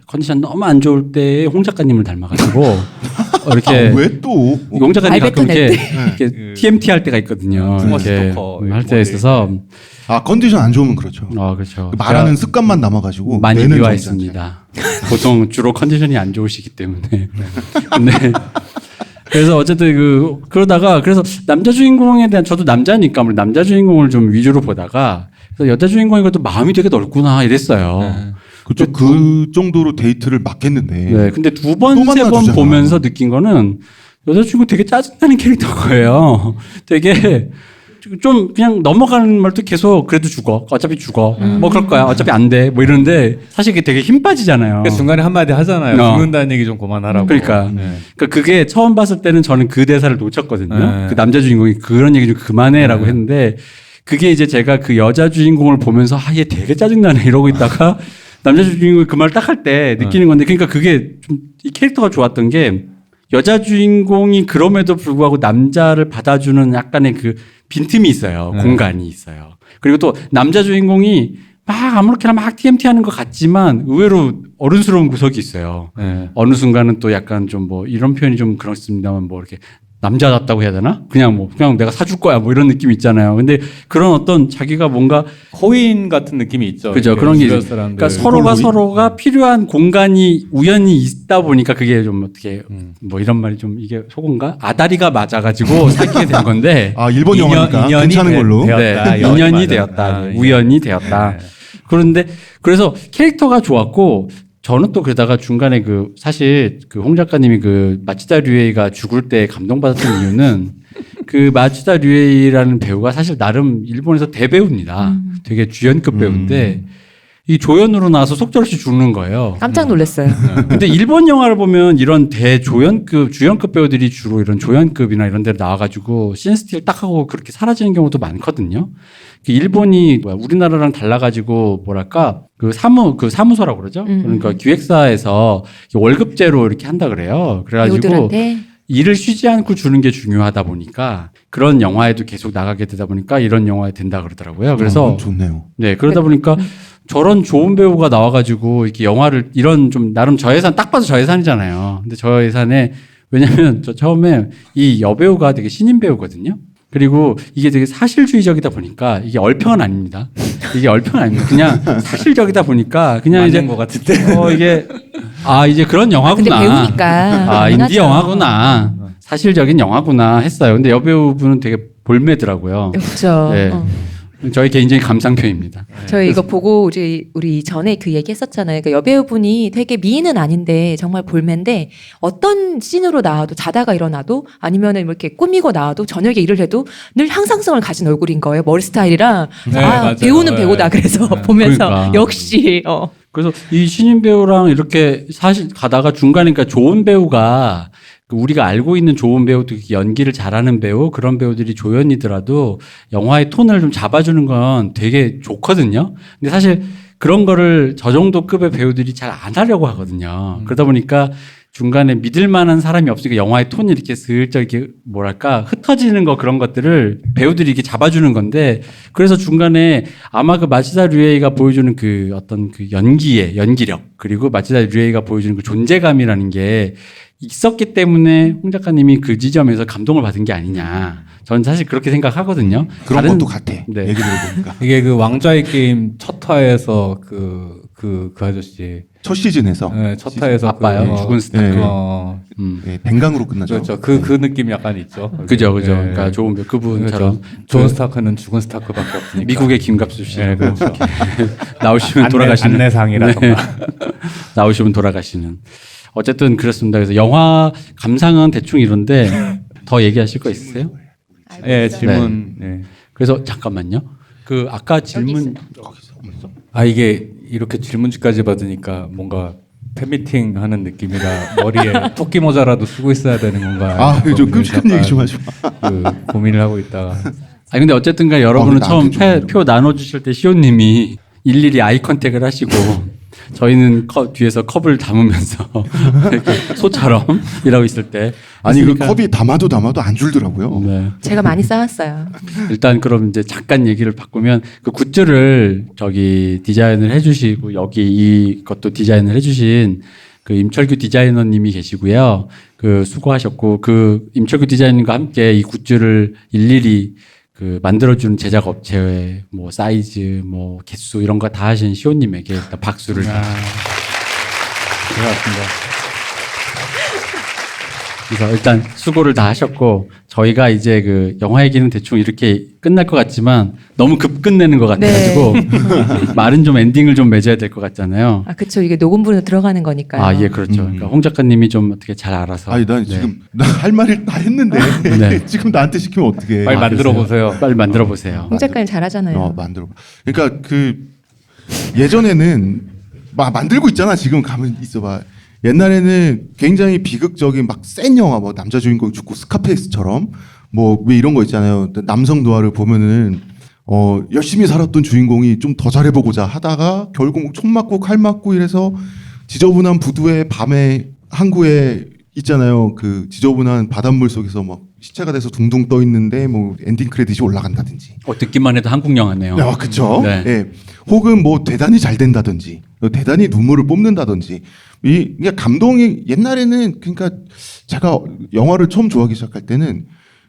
컨디션 너무 안 좋을 때 홍 작가님을 닮아가지고 이렇게 왜 또? 홍 작가님 가끔 알베토 낼 이렇게 TMT 할 때가 있거든요. 부모 이렇게 스토커 할 때가 있어서 아 컨디션 안 좋으면 그렇죠. 그렇죠. 말하는 습관만 남아가지고 많이 뇌는 미화 정상. 있습니다. 보통 주로 컨디션이 안 좋으시기 때문에. 근데 그래서 어쨌든 그러다가 그래서 남자 주인공에 대한 저도 남자니까 아무래도 남자 주인공을 좀 위주로 보다가 그래서 여자 주인공이 그래도 마음이 되게 넓구나 이랬어요. 그렇죠. 그 정도로 데이트를 막 했는데. 네. 근데 두 또 번, 세 번 만나주잖아. 보면서 느낀 거는 여자 주인공 되게 짜증나는 캐릭터인 거예요. 되게 좀 그냥 넘어가는 말도 계속 그래도 죽어. 어차피 죽어. 뭐 그럴 거야. 어차피 안 돼. 뭐 이러는데 사실 그게 되게 힘 빠지잖아요. 그 중간에 한마디 하잖아요. 죽는다는 얘기 좀 그만하라고. 그러니까. 네. 그러니까 그게 처음 봤을 때는 저는 그 대사를 놓쳤거든요. 네. 그 남자 주인공이 그런 얘기 좀 그만해라고 네. 했는데 그게 이제 제가 그 여자 주인공을 보면서 얘 되게 짜증나네 이러고 있다가 남자 주인공이 그 말을 딱 할 때 느끼는 건데 그러니까 그게 좀 이 캐릭터가 좋았던 게 여자 주인공이 그럼에도 불구하고 남자를 받아주는 약간의 그 빈틈이 있어요. 네. 공간이 있어요. 그리고 또 남자 주인공이 막 아무렇게나 막 TMT 하는 것 같지만 의외로 어른스러운 구석이 있어요. 네. 어느 순간은 또 약간 좀 뭐 이런 표현이 좀 그렇습니다만 뭐 이렇게 남자답다고 해야 되나? 그냥 내가 사줄 거야 뭐 이런 느낌 있잖아요. 근데 그런 어떤 자기가 뭔가 호인 같은 느낌이 있죠. 그죠. 이렇게 그런 게 주변 있어요. 사람들. 그러니까 서로가 서로가 필요한 공간이 우연히 있다 보니까 그게 좀 어떻게 뭐 이런 말이 좀 이게 속은가? 아다리가 맞아가지고 사귀게 된 건데 아 일본 영화니까 인연이 괜찮은 걸로. 되었다. 네, 연이 인연이 맞았다. 되었다. 예. 우연이 되었다. 네. 그런데 그래서 캐릭터가 좋았고 저는 또 그러다가 중간에 사실 홍 작가님이 마치다 류에이가 죽을 때 감동받았던 이유는 그 마치다 류에이라는 배우가 사실 나름 일본에서 대배우입니다. 되게 주연급 배우인데 이 조연으로 나와서 속절없이 죽는 거예요. 깜짝 놀랐어요. 근데 일본 영화를 보면 이런 대조연급, 주연급 배우들이 주로 이런 조연급이나 이런 데로 나와가지고 씬스틸 딱 하고 그렇게 사라지는 경우도 많거든요. 일본이 우리나라랑 달라가지고 뭐랄까 사무소라고 그러죠. 그러니까 기획사에서 월급제로 이렇게 한다 그래요. 그래가지고 배우들한테 일을 쉬지 않고 주는 게 중요하다 보니까 그런 영화에도 계속 나가게 되다 보니까 이런 영화에 된다 그러더라고요. 그래서 좋네요. 네 그러다 보니까 저런 좋은 배우가 나와가지고 이렇게 영화를 이런 좀 나름 저예산 딱 봐도 저예산이잖아요. 근데 저예산에 왜냐면 저 처음에 이 여배우가 되게 신인 배우거든요. 그리고 이게 되게 사실주의적이다 보니까 이게 얼평은 아닙니다. 이게 얼평은 아닙니다. 그냥 사실적이다 보니까 그냥 이제 것 같은데. 이게 이제 그런 영화구나. 근데 배우니까 인디 가능하죠. 영화구나. 사실적인 영화구나 했어요. 근데 여배우분은 되게 볼매더라고요. 그렇죠. 네. 저희 개인적인 감상표입니다. 저희 이거 보고 우리 전에 그 얘기 했었잖아요. 그러니까 여배우분이 되게 미인은 아닌데 정말 볼매인데 어떤 씬으로 나와도 자다가 일어나도 아니면은 이렇게 꾸미고 나와도 저녁에 일을 해도 늘 향상성을 가진 얼굴인 거예요. 머리 스타일이랑 네, 맞아요. 배우는 배우다 그래서 보면서 그러니까. 역시 그래서 이 신인 배우랑 이렇게 사실 가다가 중간에 그러니까 좋은 배우가 우리가 알고 있는 좋은 배우도 연기를 잘하는 배우 그런 배우들이 조연이더라도 영화의 톤을 좀 잡아주는 건 되게 좋거든요. 근데 사실 그런 거를 저 정도 급의 배우들이 잘 안 하려고 하거든요. 그러다 보니까 중간에 믿을 만한 사람이 없으니까 영화의 톤이 이렇게 슬쩍 이렇게 뭐랄까 흩어지는 거 그런 것들을 배우들이 이렇게 잡아주는 건데 그래서 중간에 아마 그 마치다 류에이가 보여주는 그 어떤 그 연기력 그리고 마치다 류에이가 보여주는 그 존재감이라는 게 있었기 때문에 홍 작가님이 그 지점에서 감동을 받은 게 아니냐. 저는 사실 그렇게 생각하거든요. 그런 다른- 것도 같아. 네. 얘기 들어보니까 이게 그 왕좌의 게임 첫 화에서 그 아저씨 첫 시즌에서 첫 화에서 아빠요. 죽은 스타크. 네, 댕강으로 끝나죠. 그렇죠. 그 느낌 약간 있죠. 그죠. 네. 그러니까 좋은 그분처럼 그렇죠. 존 스타크는 죽은 스타크밖에 없으니까. 미국의 김갑수 씨 네, 그렇죠. 나오시면 돌아가시는 안내상이라던가. 나오시면 돌아가시는. 어쨌든 그렇습니다. 그래서 영화 감상은 대충 이런데 더 얘기하실 거 있으세요? 예, 질문. 네. 그래서 잠깐만요. 그 아까 질문 아 이게 이렇게 질문지까지 받으니까 뭔가 팬미팅 하는 느낌이라 머리에 토끼 모자라도 쓰고 있어야 되는 건가? 아, 좀 고민을 끔찍한 약간 얘기 좀 하지 마. 그 고민을 하고 있다가 아니 근데 어쨌든간 여러분은 나한테 처음 좀 표 나눠주실 때 시온님이 일일이 아이 컨택을 하시고 저희는 뒤에서 컵을 담으면서 이렇게 소처럼 일하고 있을 때 아니 그 했으니까. 컵이 담아도 안 줄더라고요. 네. 제가 많이 쌓았어요. 일단 그럼 이제 잠깐 얘기를 바꾸면 그 굿즈를 저기 디자인을 해주시고 여기 이것도 디자인을 해주신 그 임철규 디자이너님이 계시고요. 그 수고하셨고 그 임철규 디자이너님과 함께 이 굿즈를 일일이 그 만들어주는 제작 업체의 뭐 사이즈, 뭐 개수 이런 거 다 하신 시온님에게 일단 박수를. 고맙습니다. 그래서 일단 수고를 다 하셨고 저희가 이제 그 영화 얘기는 대충 이렇게 끝날 것 같지만 너무 급 끝내는 것 같아가지고 말은 좀 엔딩을 좀 맺어야 될 것 같잖아요. 아, 그쵸. 이게 녹음부로 들어가는 거니까요. 아, 예, 그렇죠. 그러니까 홍 작가님이 좀 어떻게 잘 알아서. 아니 난 네. 지금 나 할 말을 다 했는데 네. 지금 나한테 시키면 어떡해. 빨리 만들어 보세요. 빨리 만들어 보세요. 홍 작가님 잘하잖아요. 만들어. 그러니까 그 예전에는 막 만들고 있잖아. 지금 가면 있어봐. 옛날에는 굉장히 비극적인 막 센 영화, 뭐 남자 주인공 죽고 스카페이스처럼 뭐 왜 이런 거 있잖아요. 남성 노화를 보면은 열심히 살았던 주인공이 좀 더 잘해보고자 하다가 결국 총 맞고 칼 맞고 이래서 지저분한 부두의 밤에 항구에 있잖아요. 그 지저분한 바닷물 속에서 막 시체가 돼서 둥둥 떠 있는데 뭐 엔딩 크레딧이 올라간다든지. 듣기만 해도 한국 영화네요. 아, 그쵸. 네. 예. 혹은 뭐 대단히 잘 된다든지, 대단히 눈물을 뽑는다든지. 그러니까 감동이 옛날에는 그러니까 제가 영화를 처음 좋아하기 시작할 때는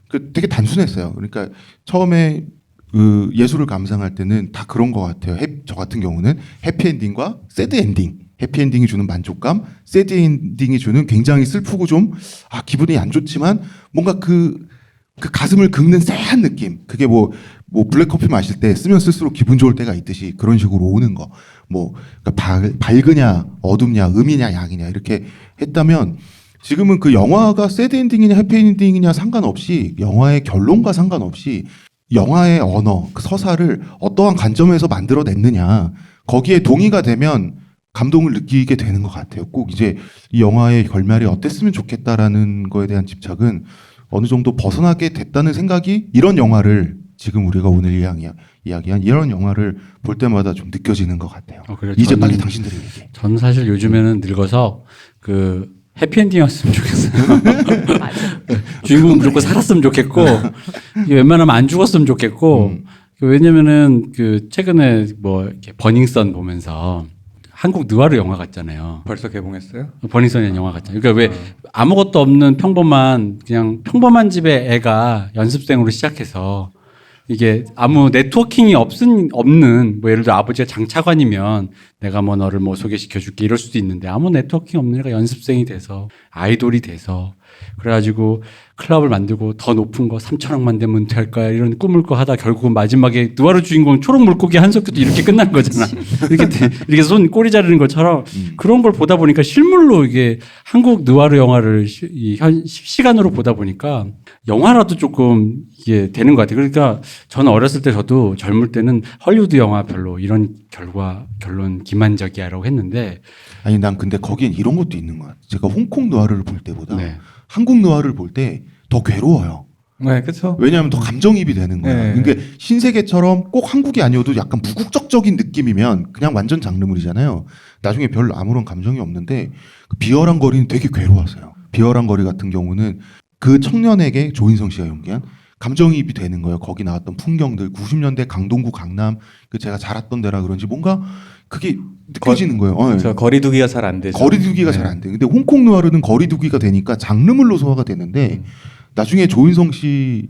그 되게 단순했어요. 그러니까 처음에 그 예술을 감상할 때는 다 그런 것 같아요. 저 같은 경우는 해피엔딩과 새드엔딩. 해피엔딩이 주는 만족감, 새드엔딩이 주는 굉장히 슬프고 좀 기분이 안 좋지만 뭔가 그 가슴을 긁는 쎄한 느낌. 그게 뭐 블랙커피 마실 때 쓰면 쓸수록 기분 좋을 때가 있듯이 그런 식으로 오는 거. 뭐 그러니까 밝으냐 어둡냐 음이냐 양이냐 이렇게 했다면 지금은 그 영화가 새드엔딩이냐 해피엔딩이냐 상관없이 영화의 결론과 상관없이 영화의 언어, 그 서사를 어떠한 관점에서 만들어냈느냐 거기에 동의가 되면 감동을 느끼게 되는 것 같아요. 꼭 이제 이 영화의 결말이 어땠으면 좋겠다라는 거에 대한 집착은 어느 정도 벗어나게 됐다는 생각이 이런 영화를 지금 우리가 오늘 이야기한 이런 영화를 볼 때마다 좀 느껴지는 것 같아요. 그래요. 이제 저는- 빨리 당신들이 얘기해. 저는 사실 요즘에는 늙어서 그 해피엔딩이었으면 좋겠어요. 주인공 무조건 살았으면 좋겠고 이게 웬만하면 안 죽었으면 좋겠고 왜냐면은 그 최근에 뭐 이렇게 버닝썬 보면서 한국 느와르 영화 같잖아요. 벌써 개봉했어요? 버닝썬이라는 영화 같잖아요. 그러니까 왜 아무것도 없는 그냥 평범한 집의 애가 연습생으로 시작해서 이게 아무 네트워킹이 없는 뭐 예를 들어 아버지가 장차관이면 내가 뭐 너를 뭐 소개시켜 줄게 이럴 수도 있는데 아무 네트워킹 없는 애가 연습생이 돼서 아이돌이 돼서 그래가지고 클럽을 만들고 더 높은 거 3천억만 되면 될 거야 이런 꿈을 꿔 하다 결국은 마지막에 느와르 주인공 초록 물고기 한석규도 이렇게 끝난 거잖아. 이렇게 손 꼬리 자르는 것처럼 그런 걸 보다 보니까 실물로 이게 한국 느와르 영화를 시간으로 보다 보니까 영화라도 조금 이게 되는 것 같아요. 그러니까 저는 어렸을 때 저도 젊을 때는 헐리우드 영화 별로 이런 결론 기만적이야라고 했는데 아니 난 근데 거기엔 이런 것도 있는 것 같아요. 제가 홍콩 느와르를 볼 때보다 네. 한국 느와르를 볼 때 더 괴로워요. 네, 그렇죠. 왜냐하면 더 감정이입이 되는 거야. 네. 그러니까 신세계처럼 꼭 한국이 아니어도 약간 무국적적인 느낌이면 그냥 완전 장르물이잖아요. 나중에 별 아무런 감정이 없는데 그 비열한 거리는 되게 괴로웠어요. 비열한 거리 같은 경우는 그 청년에게 조인성 씨가 연기한 감정이입이 되는 거예요. 거기 나왔던 풍경들, 90년대 강동구 강남, 그 제가 자랐던 데라 그런지 뭔가 그게 느껴지는 거예요. 저 거리두기가 잘 안 되죠. 거리두기가 잘 안 돼. 근데 홍콩 누아르는 거리두기가 되니까 장르물로 소화가 되는데 나중에 조인성 씨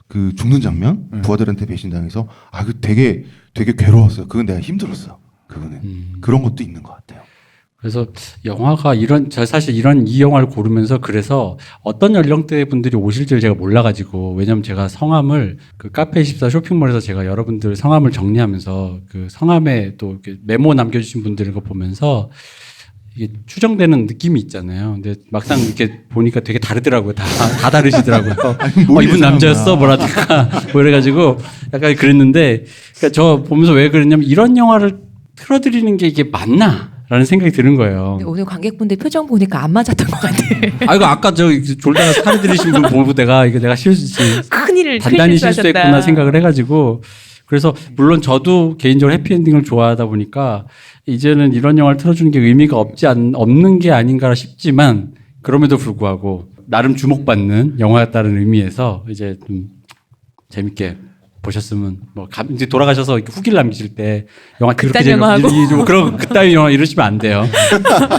그 죽는 장면, 부하들한테 배신당해서 그 되게 괴로웠어요. 그건 내가 힘들었어. 그거는 그런 것도 있는 것 같아요. 그래서 영화가 저 사실 이 영화를 고르면서 그래서 어떤 연령대 분들이 오실지를 제가 몰라가지고, 왜냐면 제가 성함을 그 카페24 쇼핑몰에서 제가 여러분들 성함을 정리하면서 그 성함에 또 이렇게 메모 남겨주신 분들 거 보면서 이게 추정되는 느낌이 있잖아요. 근데 막상 이렇게 보니까 되게 다르더라고요. 다 다르시더라고요. 이분 남자였어? 뭐라든가. 뭐 이래가지고 약간 그랬는데, 그러니까 저 보면서 왜 그랬냐면 이런 영화를 틀어드리는 게 이게 맞나? 라는 생각이 드는 거예요. 근데 오늘 관객분들 표정 보니까 안 맞았던 것 같아. 이거 아까 저 졸다가 살이 들이신 분 보고 내가 큰일 단단히 실수하셨다. 실수했구나 생각을 해가지고, 그래서 물론 저도 개인적으로 해피엔딩을 좋아하다 보니까 이제는 이런 영화를 틀어주는 게 의미가 없는 게 아닌가 싶지만, 그럼에도 불구하고 나름 주목받는 영화였다는 의미에서 이제 좀 재밌게 보셨으면, 뭐 이제 돌아가셔서 이렇게 후기를 남기실 때 영화 그렇게 그딴 영화 하고. 좀 그런 그따위 영화 이러시면 안 돼요.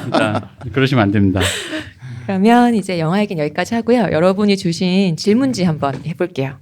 진짜 그러시면 안 됩니다. 그러면 이제 영화 얘기는 여기까지 하고요. 여러분이 주신 질문지 한번 해볼게요.